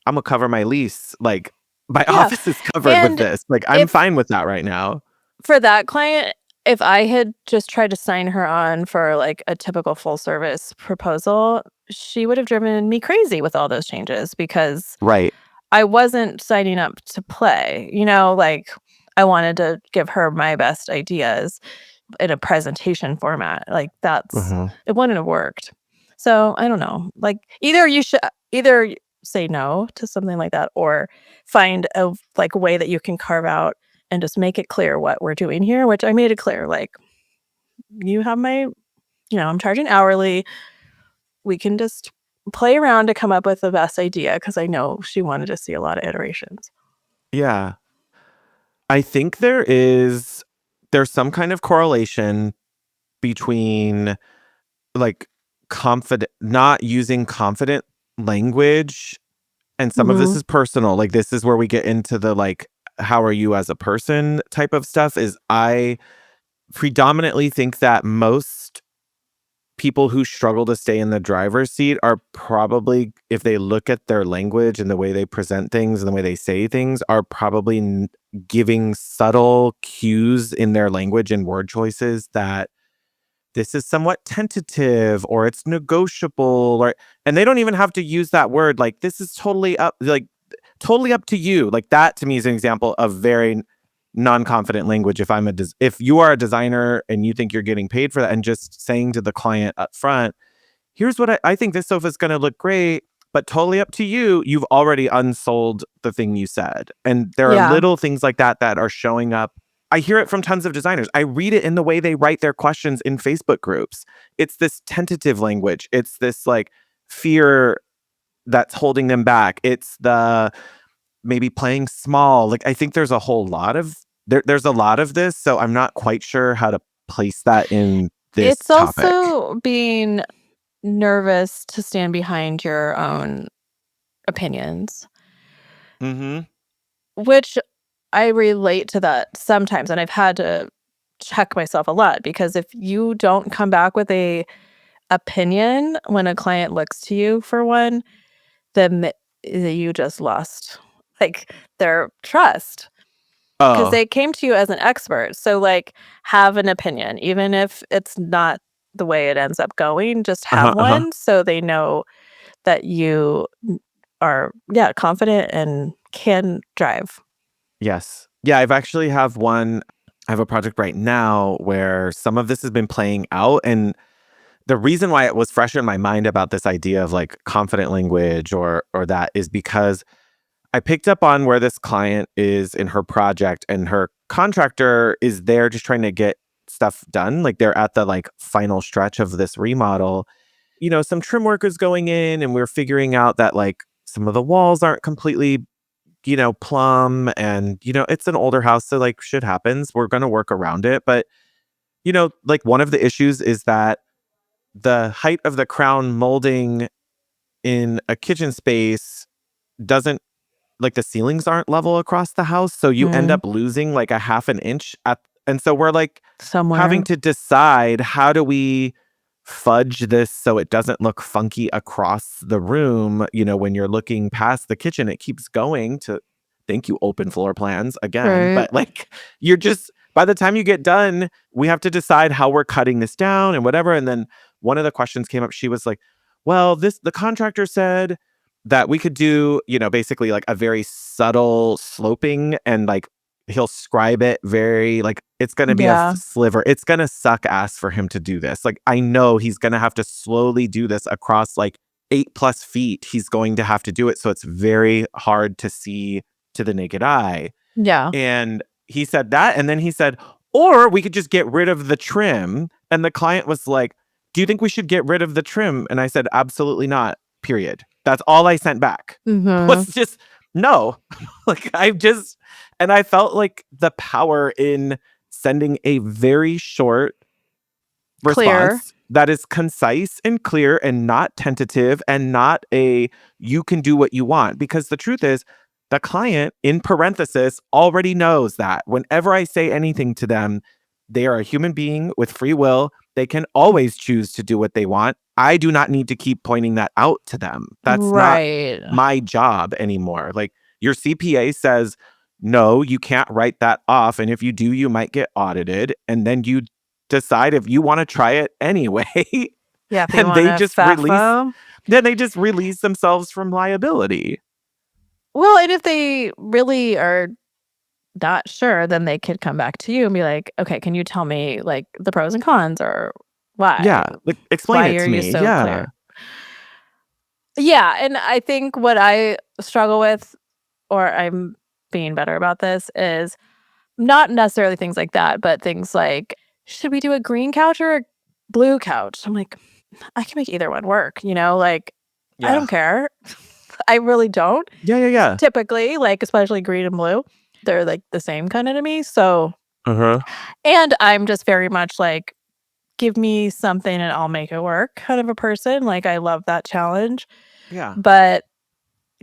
gonna cover my lease. Like my office is covered with this. Like I'm fine with that right now. For that client, if I had just tried to sign her on for like a typical full service proposal, she would have driven me crazy with all those changes because Right. I wasn't signing up to play. Like I wanted to give her my best ideas in a presentation format. Like it wouldn't have worked. So I don't know. Like either you should say no to something like that or find a like way that you can carve out and just make it clear what we're doing here, which I made it clear. Like you have I'm charging hourly. We can just play around to come up with the best idea because I know she wanted to see a lot of iterations. Yeah. I think there's some kind of correlation between like not using confident language, and some of this is personal. Like this is where we get into the like, how are you as a person type of stuff. Is I predominantly think that most people who struggle to stay in the driver's seat are probably, if they look at their language and the way they present things and the way they say things, are probably giving subtle cues in their language and word choices that this is somewhat tentative or it's negotiable, and they don't even have to use that word. Like this is totally up to you. Like that to me is an example of very non-confident language. If you are a designer and you think you're getting paid for that, and just saying to the client up front, here's what I think this sofa is going to look great, but totally up to you. You've already unsold the thing you said. And there are little things like that are showing up. I hear it from tons of designers. I read it in the way they write their questions in Facebook groups. It's this tentative language. It's this like fear that's holding them back. It's the maybe playing small. Like I think there's a whole lot of there's a lot of this. So I'm not quite sure how to place that in this topic. It's also being nervous to stand behind your own opinions. Which I relate to that sometimes, and I've had to check myself a lot because if you don't come back with a opinion when a client looks to you for one, then you just lost like their trust because they came to you as an expert. So like have an opinion, even if it's not the way it ends up going, just have one so they know that you are confident and can drive. Yes. Yeah, I have a project right now where some of this has been playing out, and the reason why it was fresh in my mind about this idea of like confident language or that is because I picked up on where this client is in her project, and her contractor is there just trying to get stuff done. Like they're at the like final stretch of this remodel. You know, some trim work is going in, and we're figuring out that like some of the walls aren't completely, you know, plumb, and you know, it's an older house, so like shit happens. We're going to work around it, but you know, like one of the issues is that the height of the crown molding in a kitchen space doesn't, like the ceilings aren't level across the house, so you end up losing like a half an inch and so we're like Somewhere. having to decide, how do we fudge this so it doesn't look funky across the room? You know, when you're looking past the kitchen, it keeps going to, thank you, open floor plans again. Right. But like, you're just, by the time you get done, we have to decide how we're cutting this down and whatever. And then one of the questions came up. She was like, well, the contractor said that we could do, you know, basically like a very subtle sloping, and like he'll scribe it very, like it's going to be a sliver. It's going to suck ass for him to do this. Like, I know he's going to have to slowly do this across like 8+ feet. He's going to have to do it. So it's very hard to see to the naked eye. Yeah. And he said that. And then he said, or we could just get rid of the trim. And the client was like, do you think we should get rid of the trim? And I said, absolutely not, period. That's all I sent back. Was just, no. Like, and I felt like the power in sending a very short response that is concise and clear and not tentative and not a, you can do what you want. Because the truth is, the client, in parenthesis, already knows that whenever I say anything to them, they are a human being with free will. They can always choose to do what they want. I do not need to keep pointing that out to them. That's not my job anymore. Like, your CPA says, no, you can't write that off. And if you do, you might get audited. And then you decide if you want to try it anyway. Yeah. And they just release themselves from liability. Well, and if they really are not sure, then they could come back to you and be like, okay, can you tell me like the pros and cons, or why? Yeah. Like, explain it to me. So clear? Yeah. And I think what I struggle with, or I'm being better about this, is not necessarily things like that, but things like, should we do a green couch or a blue couch? I'm like, I can make either one work, you know, like, I don't care. I really don't. Yeah. Typically, like, especially green and blue, they're like the same kind of to me. So, and I'm just very much like, give me something and I'll make it work kind of a person. Like, I love that challenge. Yeah. But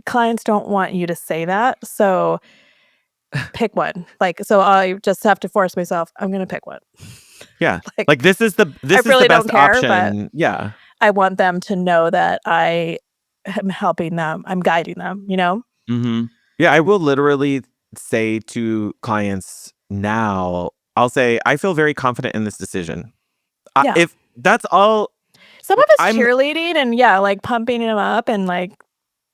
clients don't want you to say that. So pick one. Like, so I just have to force myself, I'm going to pick one. Yeah. Like this is the best option. Yeah. I want them to know that I am helping them. I'm guiding them, you know? Mm-hmm. Yeah. I will literally say to clients now, I'll say, I feel very confident in this decision. Yeah. If that's all. Some of it's cheerleading and like pumping them up and like,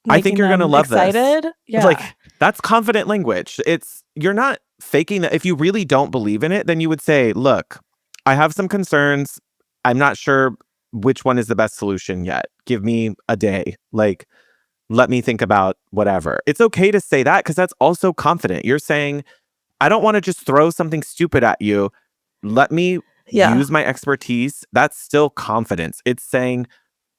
I think you're going to love excited. This. Yeah. Like, that's confident language. You're not faking that. If you really don't believe in it, then you would say, look, I have some concerns. I'm not sure which one is the best solution yet. Give me a day. Like, let me think about whatever. It's okay to say that because that's also confident. You're saying, I don't want to just throw something stupid at you. Let me use my expertise. That's still confidence. It's saying,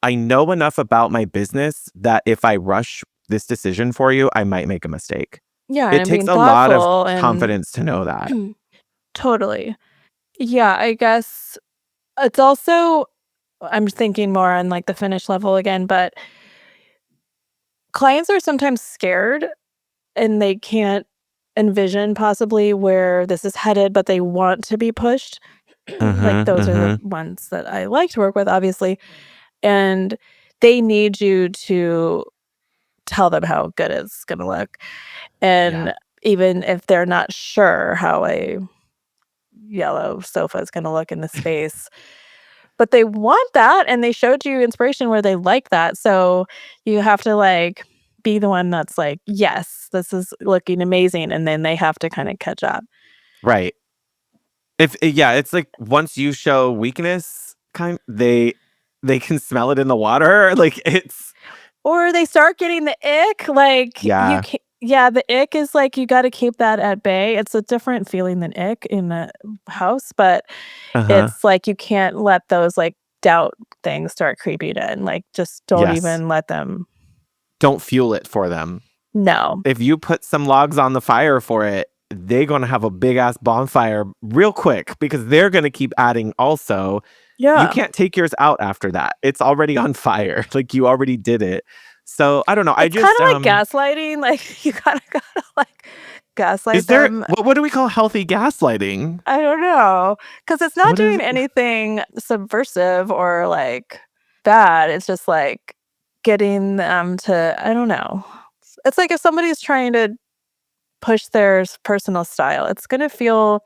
I know enough about my business that if I rush this decision for you, I might make a mistake. Yeah. It takes a lot of confidence to know that. Totally. Yeah. I guess it's also, I'm thinking more on like the finish level again, but clients are sometimes scared and they can't envision possibly where this is headed, but they want to be pushed. Like those are the ones that I like to work with, obviously. And they need you to tell them how good it's going to look. And even if they're not sure how a yellow sofa is going to look in the space, but they want that, and they showed you inspiration where they like that. So you have to like be the one that's like, yes, this is looking amazing. And then they have to kind of catch up. Right. It's like once you show weakness, they can smell it in the water. Like or they start getting the ick. Like Yeah, the ick is like you got to keep that at bay. It's a different feeling than ick in the house, but Uh-huh. it's like you can't let those like doubt things start creeping in. Like just don't Yes. even let them. Don't fuel it for them. No. If you put some logs on the fire for it, they're going to have a big ass bonfire real quick because they're going to keep adding also. Yeah. You can't take yours out after that. It's already on fire. Like you already did it. So I don't know. It's kind of like gaslighting. Like you gotta like gaslight is there them. what do we call healthy gaslighting? I don't know, because it's not What is doing anything subversive or like bad. It's just like getting them to. I don't know. It's like if somebody's trying to push their personal style, it's gonna feel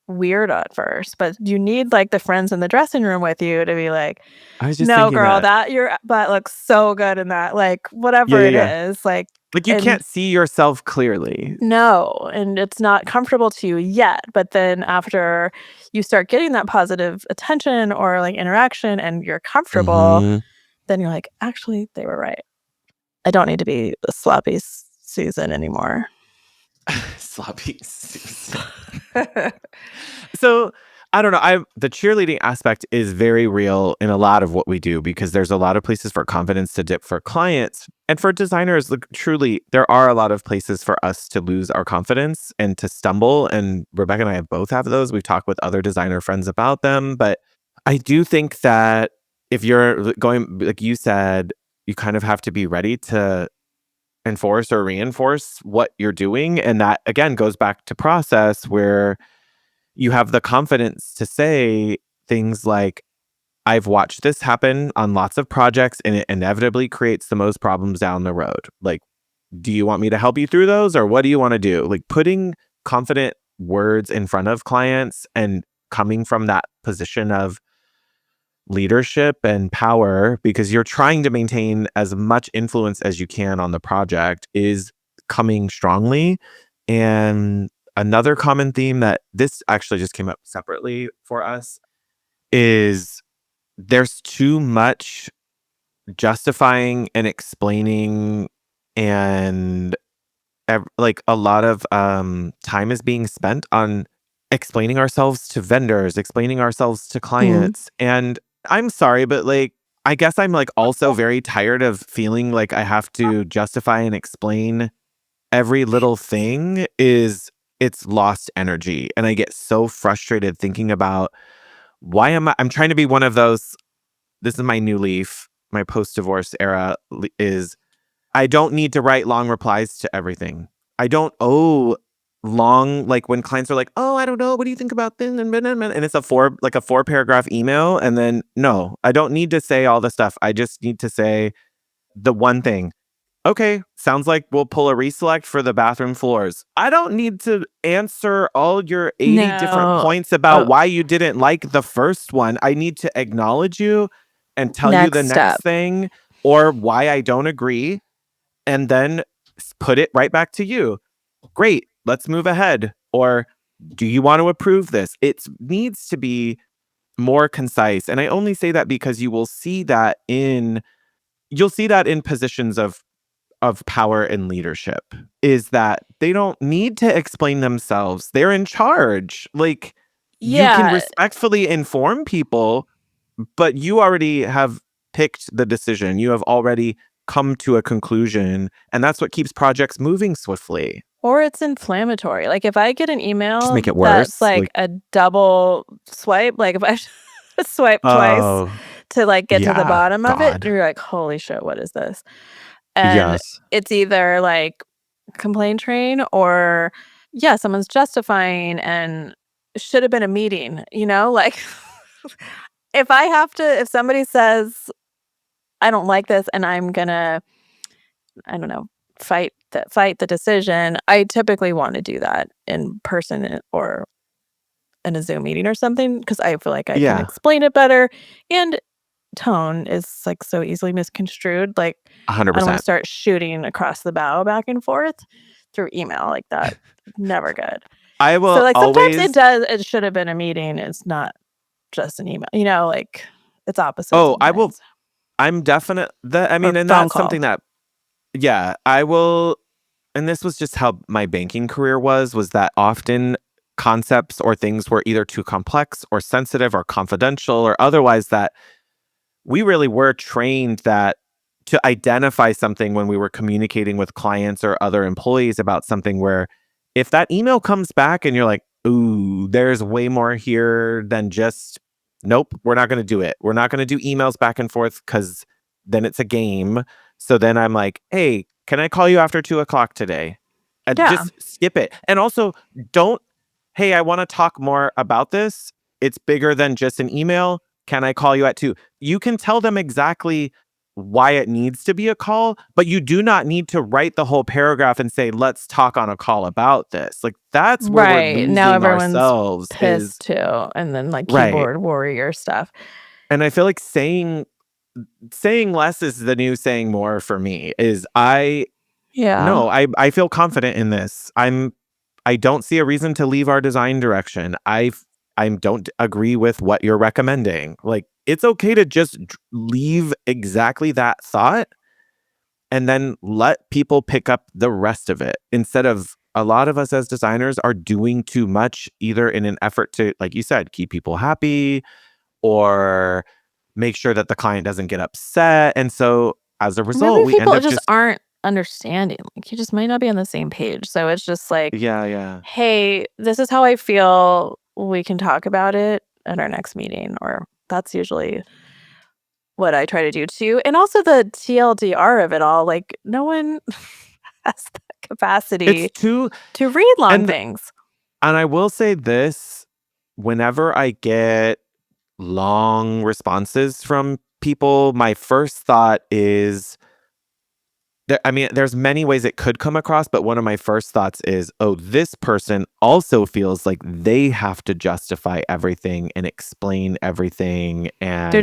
weird at first, but you need like the friends in the dressing room with you to be like, I was just no, thinking girl, that. that your butt looks so good in that, like whatever Yeah, it yeah. is, like You and can't see yourself clearly. no, and it's not comfortable to you yet. But then after you start getting that positive attention or like interaction and you're comfortable, Mhm. then you're like, actually, they were right. I don't need to be a sloppy Susan anymore. Sloppy Susan. So I don't know. The cheerleading aspect is very real in a lot of what we do because there's a lot of places for confidence to dip for clients. And for designers, look, truly, there are a lot of places for us to lose our confidence and to stumble. And Rebecca and I both have those. We've talked with other designer friends about them. But I do think that if you're going, like you said, you kind of have to be ready to enforce or reinforce what you're doing. And that, again, goes back to process where you have the confidence to say things like, I've watched this happen on lots of projects and it inevitably creates the most problems down the road. Like, do you want me to help you through those or what do you want to do? Like putting confident words in front of clients and coming from that position of leadership and power because you're trying to maintain as much influence as you can on the project is coming strongly. And another common theme that this actually just came up separately for us is there's too much justifying and explaining and like a lot of time is being spent on explaining ourselves to vendors, explaining ourselves to clients. And I'm sorry, but like, I guess I'm like also very tired of feeling like I have to justify and explain every little thing it's lost energy. And I get so frustrated thinking about I'm trying to be one of those, this is my new leaf, my post-divorce era is I don't need to write long replies to everything. I don't owe long, like when clients are like, oh, I don't know, what do you think about this? And it's a 4-paragraph email. And then no, I don't need to say all the stuff. I just need to say the one thing. Okay, sounds like we'll pull a reselect for the bathroom floors. I don't need to answer all your 80 different No. points about why you didn't like the first one. I need to acknowledge you and tell you the Next next step. thing or why I don't agree and then put it right back to you. Great, let's move ahead. Or do you want to approve this? It needs to be more concise. And I only say that because you'll see that in positions of power and leadership is that they don't need to explain themselves. They're in charge. Like you can Yeah. respectfully inform people, but you already have picked the decision. You have already come to a conclusion, and that's what keeps projects moving swiftly. Or it's inflammatory. Like if I get an email Just make it that's worse. like a double swipe, like if I swipe twice Oh, to like get to the yeah. bottom of it, God. you're like, holy shit, what is this? And Yes. it's either like complaint train or yeah, someone's justifying and should have been a meeting, like if somebody says I don't like this and I'm gonna, I don't know, fight the decision, I typically want to do that in person or in a Zoom meeting or something because I feel like I can Yeah. explain it better. And tone is like so easily misconstrued. Like I don't want 100%. to start shooting across the bow back and forth through email like that. Never good. I So will like sometimes always. it should have been a meeting. It's not just an email. Like it's opposite. Oh, I will. Sometimes. I'm definite. Or And phone that's call. something that. Yeah, I will and this was just how my banking career was that often concepts or things were either too complex or sensitive or confidential or otherwise, that we really were trained that to identify something when we were communicating with clients or other employees about something, where if that email comes back and you're like, ooh, there's way more here than just, nope, we're not going to do it. We're not going to do emails back and forth because then it's a game. So then I'm like, hey, can I call you after 2:00 today? And Yeah. just skip it. And also don't, hey, I want to talk more about this. It's bigger than just an email. Can I call you at 2? You can tell them exactly why it needs to be a call, but you do not need to write the whole paragraph and say, let's talk on a call about this. Like, that's where we're losing Now everyone's ourselves. pissed too. And then like Right. keyboard warrior stuff. And I feel like saying less is the new saying more for me. I feel confident in this. I don't see a reason to leave our design direction. I don't agree with what you're recommending. Like, it's okay to just leave exactly that thought and then let people pick up the rest of it, instead of, a lot of us as designers are doing too much, either in an effort to, like you said, keep people happy or make sure that the client doesn't get upset. And so as a result, Maybe we end people up just aren't understanding. Like, you just might not be on the same page. So it's just like, yeah. hey, this is how I feel. We can talk about it at our next meeting. Or that's usually what I try to do too. And also the TLDR of it all. Like, no one has the capacity It's too to read long and things. and I will say this, whenever I get long responses from people, my first thought is, there's many ways it could come across, but one of my first thoughts is, oh, this person also feels like they have to justify everything and explain everything, and They're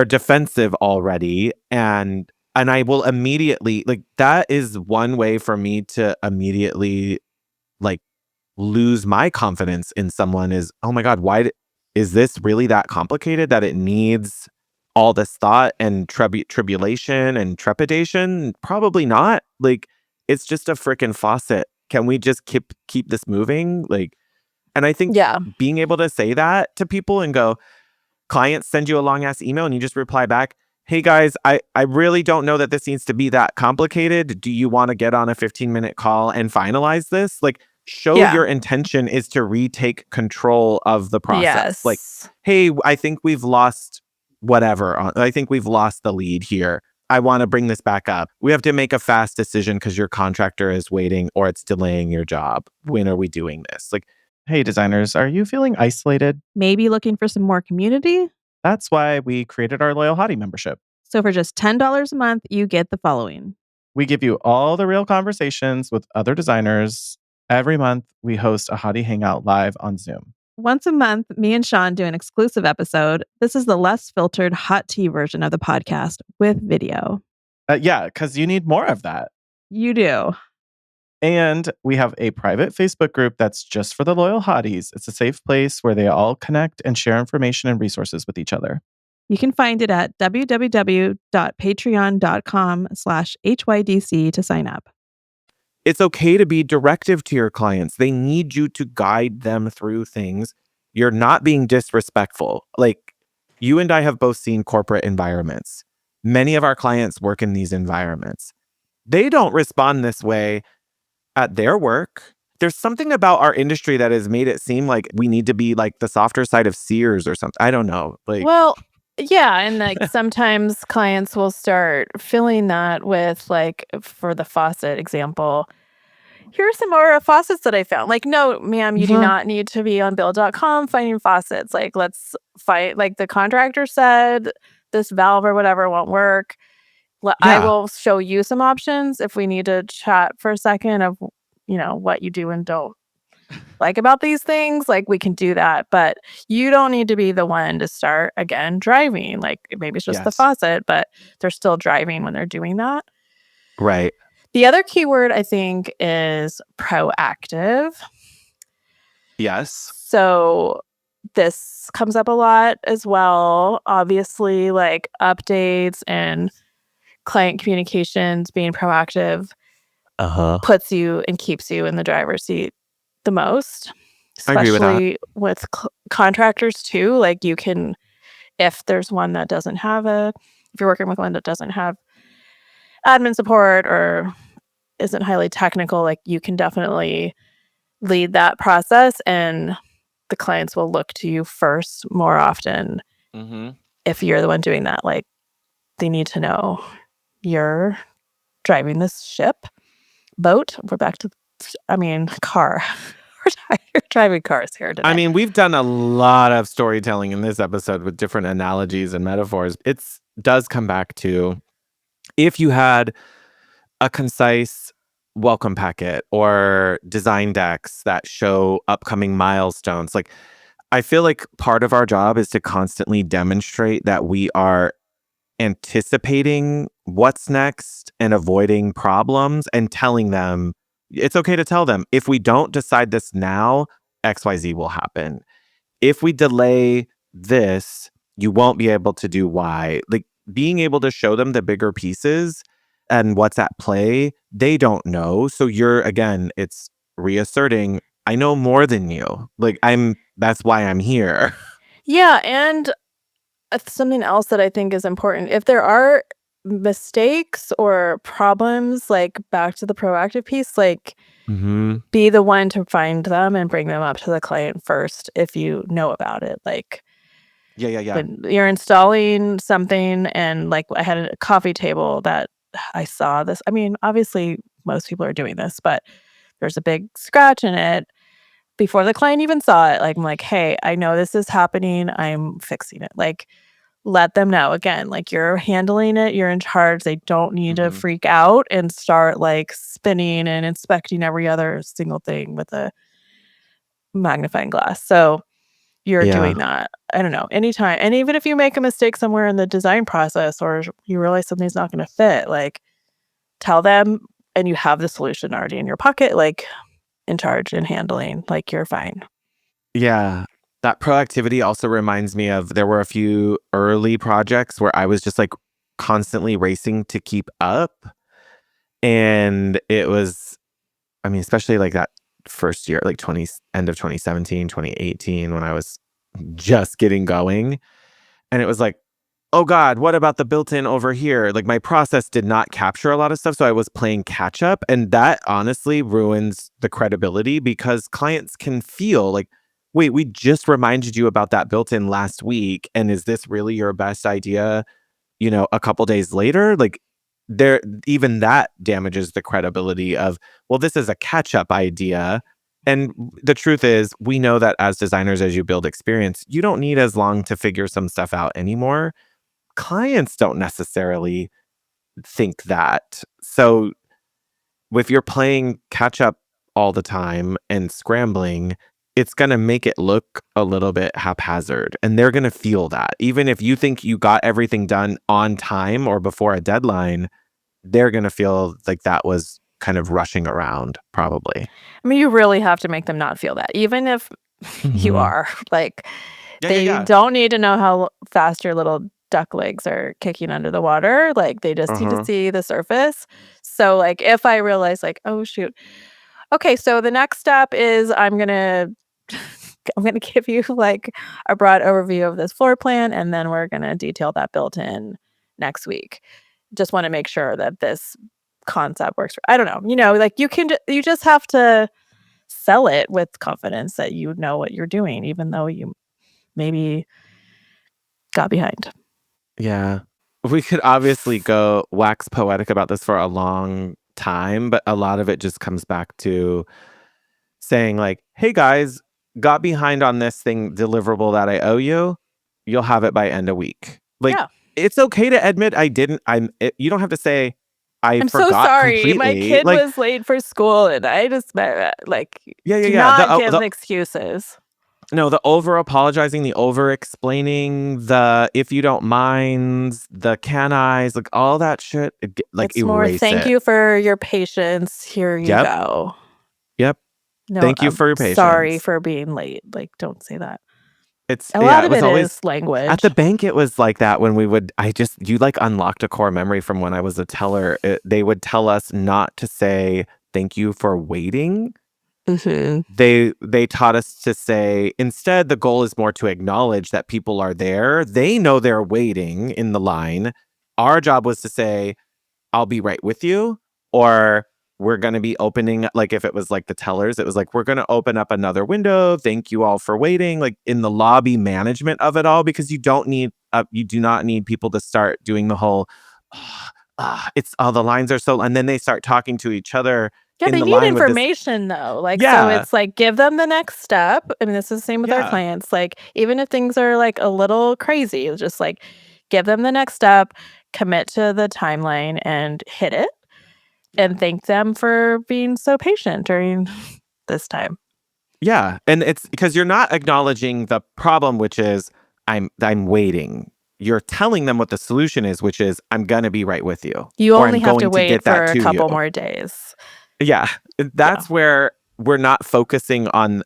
defensive already. And I will immediately, like, that is one way for me to immediately, like, lose my confidence in someone is, oh my God, is this really that complicated that it needs all this thought and tribulation and trepidation? Probably not. Like, it's just a freaking faucet. Can we just keep this moving? Like, and I think being able to say that to people and go, clients send you a long ass email and you just reply back, hey guys, I really don't know that this needs to be that complicated. Do you want to get on a 15-minute call and finalize this? Like, show your intention is to retake control of the process. Like, hey, I think we've lost whatever. I think we've lost the lead here. I want to bring this back up. We have to make a fast decision because your contractor is waiting or it's delaying your job. When are we doing this? Like, hey, designers, are you feeling isolated? Maybe looking for some more community? That's why we created our Loyal Hottie membership. So for just $10 a month, you get the following. We give you all the real conversations with other designers. Every month, we host a Hottie Hangout live on Zoom. Once a month, me and Shaun do an exclusive episode. This is the less filtered hot tea version of the podcast with video. Yeah, because you need more of that. You do. And we have a private Facebook group that's just for the loyal hotties. It's a safe place where they all connect and share information and resources with each other. You can find it at www.patreon.com/HYDC to sign up. It's okay to be directive to your clients. They need you to guide them through things. You're not being disrespectful. Like, you and I have both seen corporate environments. Many of our clients work in these environments. They don't respond this way at their work. There's something about our industry that has made it seem like we need to be like the softer side of Sears or something. I don't know. Like, well, yeah, and like sometimes clients will start filling that with, like, for the faucet example, here's some more faucets that I found. Like, no, ma'am, you do not need to be on build.com finding faucets. Like, let's fight. Like, the contractor said this valve or whatever won't work. I will show you some options if we need to chat for a second of, what you do and don't like about these things. Like, we can do that, but you don't need to be the one to start again driving. Like, maybe it's just the faucet, but they're still driving when they're doing that. Right. The other keyword I think is proactive. Yes. So this comes up a lot as well. Obviously, like updates and client communications, being proactive. puts you and keeps you in the driver's seat the most, I agree with that. especially with contractors too. Like you can, if there's one that doesn't have if you're working with one that doesn't have admin support or isn't highly technical, like you can definitely lead that process and the clients will look to you first more often if you're the one doing that. Like they need to know you're driving this boat. We're back to, car. We're driving cars here today. I mean, we've done a lot of storytelling in this episode with different analogies and metaphors. It does come back to if you had a concise welcome packet or design decks that show upcoming milestones. Like, I feel like part of our job is to constantly demonstrate that we are anticipating what's next and avoiding problems and telling them it's okay to tell them if we don't decide this now, XYZ will happen. If we delay this, you won't be able to do Y. Like being able to show them the bigger pieces and what's at play, they don't know. So it's reasserting, I know more than you. Like that's why I'm here. Yeah, and something else that I think is important, if there are mistakes or problems, like back to the proactive piece, like be the one to find them and bring them up to the client first if you know about it. Like when you're installing something and like I had a coffee table that I saw this. I mean, obviously most people are doing this, but there's a big scratch in it. Before the client even saw it, like I'm like, hey, I know this is happening. I'm fixing it. Like, let them know. Again, like you're handling it. You're in charge. They don't need to freak out and start like spinning and inspecting every other single thing with a magnifying glass. So you're doing that. I don't know. Anytime. And even if you make a mistake somewhere in the design process or you realize something's not going to fit, like tell them and you have the solution already in your pocket, like in charge and handling, like you're fine. Yeah. That proactivity also reminds me of there were a few early projects where I was just like constantly racing to keep up. And it was, I mean, especially like that first year, like end of 2017, 2018, when I was just getting going. And it was like, oh God, what about the built-in over here? Like my process did not capture a lot of stuff. So I was playing catch up. And that honestly ruins the credibility because clients can feel like, wait, we just reminded you about that built-in last week. And is this really your best idea, a couple days later? Like even that damages the credibility of, well, this is a catch-up idea. And the truth is, we know that as designers, as you build experience, you don't need as long to figure some stuff out anymore. Clients don't necessarily think that. So if you're playing catch up all the time and scrambling, it's going to make it look a little bit haphazard. And they're going to feel that. Even if you think you got everything done on time or before a deadline, they're going to feel like that was kind of rushing around, probably. I mean, you really have to make them not feel that, even if you are. Like, they don't need to know how fast your little duck legs are kicking under the water. Like, they just need to see the surface. So, like, if I realize, like, oh, shoot. Okay, so the next step is I'm going to give you, like, a broad overview of this floor plan, and then we're going to detail that built in next week. Just want to make sure that this concept works. I don't know. Like, you just have to sell it with confidence that you know what you're doing, even though you maybe got behind. Yeah. We could obviously go wax poetic about this for a long time, but a lot of it just comes back to saying like, hey guys, got behind on this thing deliverable that I owe you. You'll have it by end of week. Like, it's okay to admit I didn't. You don't have to say, I'm so sorry. Completely. My kid was late for school and I just like, do not give excuses. No, the over apologizing, the over explaining, the if you don't mind, the can I's, like all that shit. Like, it's more thank you for your patience. Here you go. Yep. No, thank you for your patience. Sorry for being late. Like, don't say that. A lot It of was it always is language. at the bank. It was like that when you like unlocked a core memory from when I was a teller. They would tell us not to say thank you for waiting. Mhm. They taught us to say instead the goal is more to acknowledge that people are there. They know they're waiting in the line. Our job was to say, I'll be right with you, or we're going to be opening, like if it was like the tellers, it was like, we're going to open up another window. Thank you all for waiting. Like in the lobby management of it all, because you do not need people to start doing the whole, it's all the lines are so, and then they start talking to each other Yeah, in they the need line with this. information though. Like, so Yeah. it's like give them the next step. I mean, this is the same with our Yeah. clients. Like, even if things are like a little crazy, it's just like give them the next step, commit to the timeline and hit it. And thank them for being so patient during this time. Yeah. And it's because you're not acknowledging the problem, which is I'm waiting. You're telling them what the solution is, which is I'm going to be right with you. You Or only I'm have to going to wait get for that a to you. couple more days. Yeah. Yeah. That's where we're not focusing on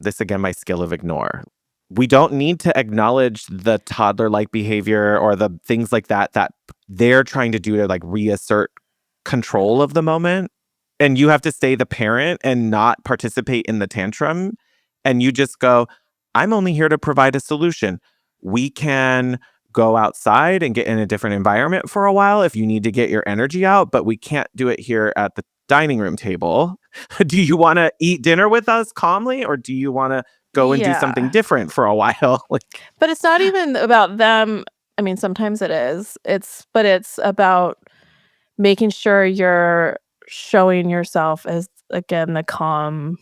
this again, my skill of ignore. We don't need to acknowledge the toddler-like behavior or the things like that they're trying to do to like reassert control of the moment. And you have to stay the parent and not participate in the tantrum. And you just go, I'm only here to provide a solution. We can go outside and get in a different environment for a while if you need to get your energy out, but we can't do it here at the dining room table. Do you want to eat dinner with us calmly, or do you want to go and do something different for a while? But it's not even about them. I mean, sometimes it is. But it's about making sure you're showing yourself as, again, the calm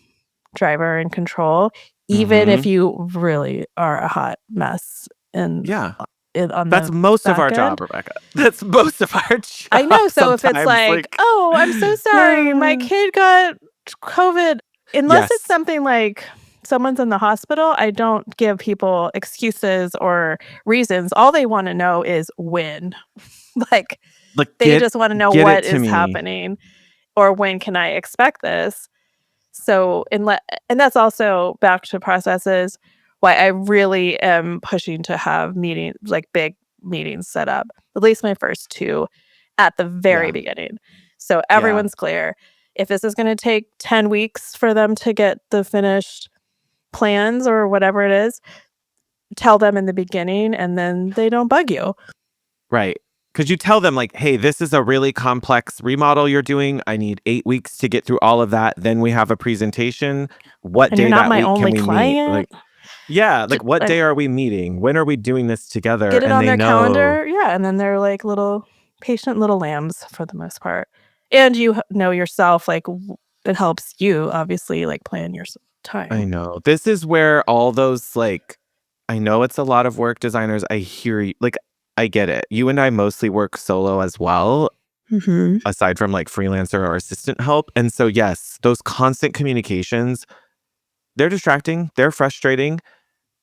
driver in control, even if you really are a hot mess on That's the most of back our end. job, Rebecca. That's most of our job. I know. So if it's Sometimes, like, oh, I'm so sorry, my kid got COVID, unless it's something like someone's in the hospital, I don't give people excuses or reasons. All they want to know is when. Like they just want to know what is happening or when can I expect this. So and that's also back to processes, why I really am pushing to have meetings, like big meetings set up, at least my first 2 at the very beginning. So everyone's clear. If this is going to take 10 weeks for them to get the finished plans or whatever it is, tell them in the beginning and then they don't bug you. Right. Because you tell them like, hey, this is a really complex remodel you're doing. I need 8 weeks to get through all of that. Then we have a presentation. What And day you're not that my week only can we client. meet? Like, what day are we meeting? When are we doing this together? Get it and on they their know. calendar. Yeah. And then they're like little patient little lambs for the most part. And you know yourself, like it helps you obviously like plan your time. I know. This is where all those like, I know it's a lot of work, designers. I hear you. Like, I get it. You and I mostly work solo as well, aside from like freelancer or assistant help. And so, yes, those constant communications, they're distracting. They're frustrating.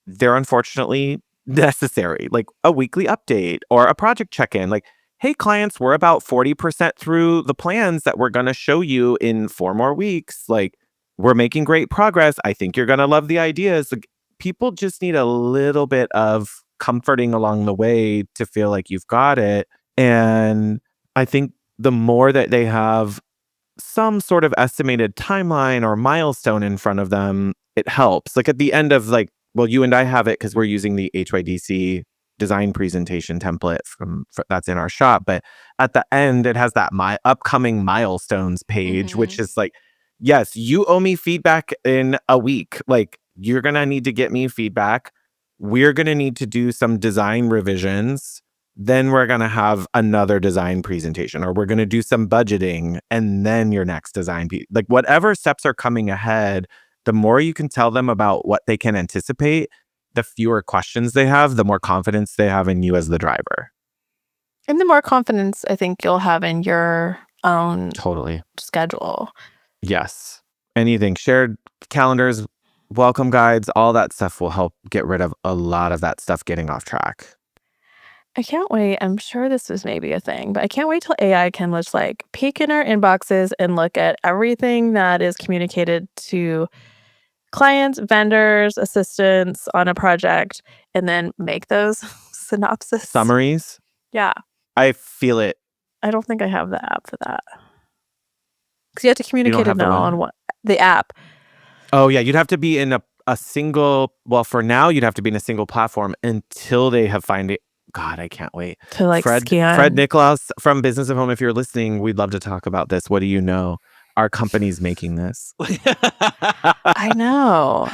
They're unfortunately necessary. Like a weekly update or a project check-in. Like, hey, clients, we're about 40% through the plans that we're going to show you in 4 more weeks. Like, we're making great progress. I think you're going to love the ideas. Like, people just need a little bit of comforting along the way to feel like you've got it. And I think the more that they have some sort of estimated timeline or milestone in front of them, it helps. Like at the end of like, well, you and I have it because we're using the HYDC design presentation template that's in our shop. But at the end, it has that my upcoming milestones page, which is like, yes, you owe me feedback in a week. Like you're going to need to get me feedback. We're going to need to do some design revisions. Then we're going to have another design presentation, or we're going to do some budgeting, and then your next design piece. Like whatever steps are coming ahead, the more you can tell them about what they can anticipate, the fewer questions they have, the more confidence they have in you as the driver. And the more confidence I think you'll have in your own schedule. Yes. Anything, shared calendars, welcome guides, all that stuff will help get rid of a lot of that stuff getting off track. I can't wait. I'm sure this is maybe a thing, but I can't wait till AI can just like peek in our inboxes and look at everything that is communicated to clients, vendors, assistants on a project, and then make those synopsis Summaries. Yeah. I feel it. I don't think I have the app for that. Because you have to You don't communicate it have the now what? on the app. Oh, yeah. You'd have to be in a single, well, for now, you'd have to be in a single platform until they have find it. God, I can't wait. To like Fred scan. Niklaus from Business at Home, if you're listening, we'd love to talk about this. What do you know? Our company's making this. I know.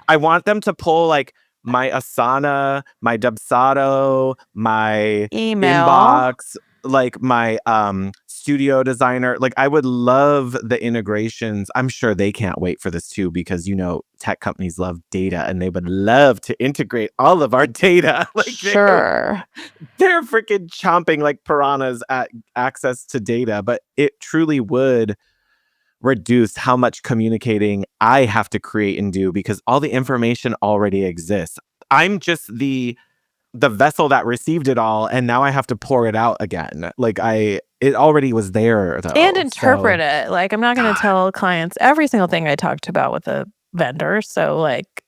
I want them to pull like my Asana, my Dubsado, my Email. Inbox, like my studio designer. Like I would love the integrations. I'm sure they can't wait for this too, because you know tech companies love data and they would love to integrate all of our data. Like Sure. they're freaking chomping like piranhas at access to data, but it truly would reduce how much communicating I have to create and do because all the information already exists. I'm just the vessel that received it all, and now I have to pour it out again. Like it already was there though. And interpret so, it. Like I'm not going to tell clients every single thing I talked about with a vendor. So like,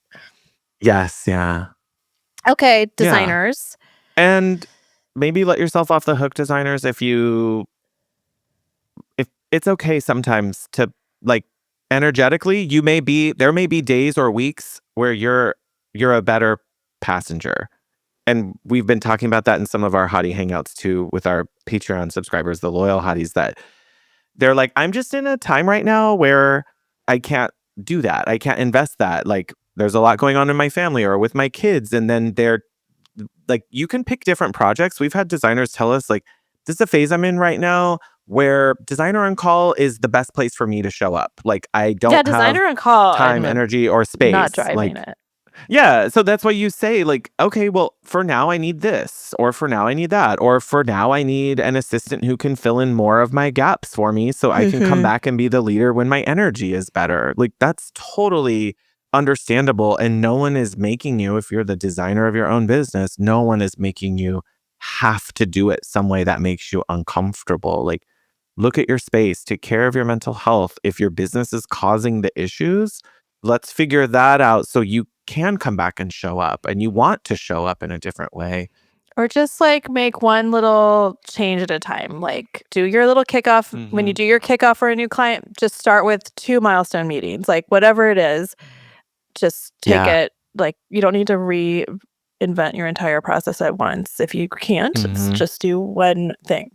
yes, yeah. Okay, designers. Yeah. And maybe let yourself off the hook, designers, if it's okay sometimes to like energetically, there may be days or weeks where you're a better passenger. And we've been talking about that in some of our hottie hangouts too with our Patreon subscribers, the loyal hotties, that they're like, I'm just in a time right now where I can't do that. I can't invest that. Like there's a lot going on in my family or with my kids. And then they're like, you can pick different projects. We've had designers tell us like, this is a phase I'm in right now where designer on call is the best place for me to show up. Like I don't designer have on call. time, energy, or space. Not driving like, it. yeah. So that's why you say like, okay, well, for now I need this, or for now I need that, or for now I need an assistant who can fill in more of my gaps for me so I can come back and be the leader when my energy is better. Like that's totally understandable. And no one is making you, if you're the designer of your own business, no one is making you have to do it some way that makes you uncomfortable. Like look at your space, take care of your mental health. If your business is causing the issues, let's figure that out so you can come back and show up and you want to show up in a different way. Or just like make one little change at a time. Like do your little kickoff. When you do your kickoff for a new client, just start with 2 milestone meetings, like whatever it is. Just take it. Like you don't need to reinvent your entire process at once. If you can't, just do one thing.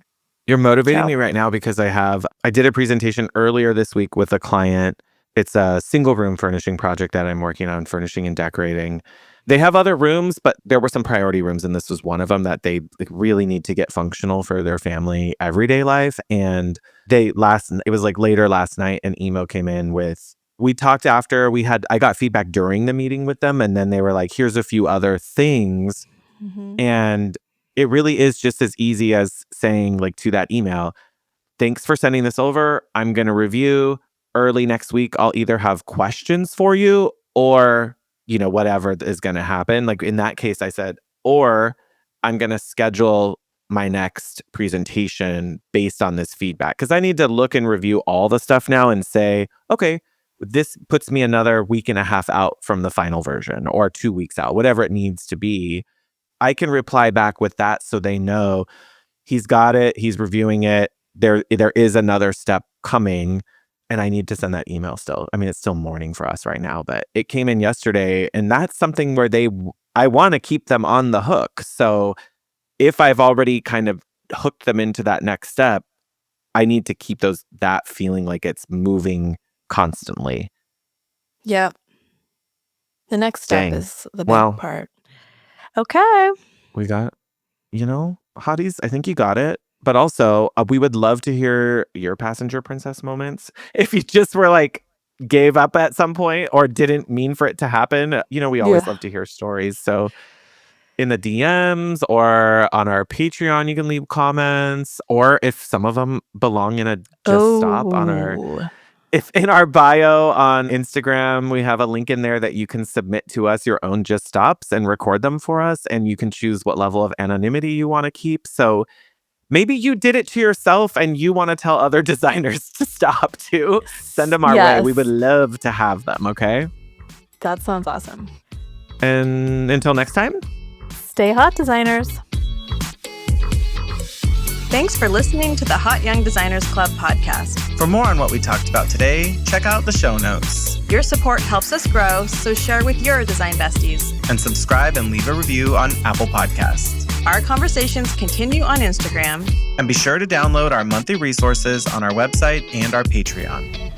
You're motivating me right now because I did a presentation earlier this week with a client. It's a single room furnishing project that I'm working on, furnishing and decorating. They have other rooms, but there were some priority rooms, and this was one of them that they really need to get functional for their family everyday life. And it was like later last night, an email came in with, we talked after I got feedback during the meeting with them, and then they were like, here's a few other things. And it really is just as easy as saying like to that email, thanks for sending this over. I'm going to review. Early next week, I'll either have questions for you or, whatever is going to happen. Like in that case, I said, or I'm going to schedule my next presentation based on this feedback. Because I need to look and review all the stuff now and say, okay, this puts me another week and a half out from the final version or 2 weeks out, whatever it needs to be. I can reply back with that so they know he's got it, he's reviewing it. There is another step coming. And I need to send that email still. I mean, it's still morning for us right now, but it came in yesterday. And that's something where I want to keep them on the hook. So if I've already kind of hooked them into that next step, I need to keep that feeling like it's moving constantly. Yeah. The next step is the big part. Okay. We got, hotties, I think you got it. But also, we would love to hear your passenger princess moments. If you just were like, gave up at some point or didn't mean for it to happen, we always love to hear stories. So in the DMs or on our Patreon, you can leave comments. Or if some of them belong in a just stop if in our bio on Instagram, we have a link in there that you can submit to us your own just stops and record them for us. And you can choose what level of anonymity you want to keep. So maybe you did it to yourself and you want to tell other designers to stop too. Send them our way. We would love to have them, okay? That sounds awesome. And until next time, stay hot, designers. Thanks for listening to the Hot Young Designers Club podcast. For more on what we talked about today, check out the show notes. Your support helps us grow, so share with your design besties. And subscribe and leave a review on Apple Podcasts. Our conversations continue on Instagram. And be sure to download our monthly resources on our website and our Patreon.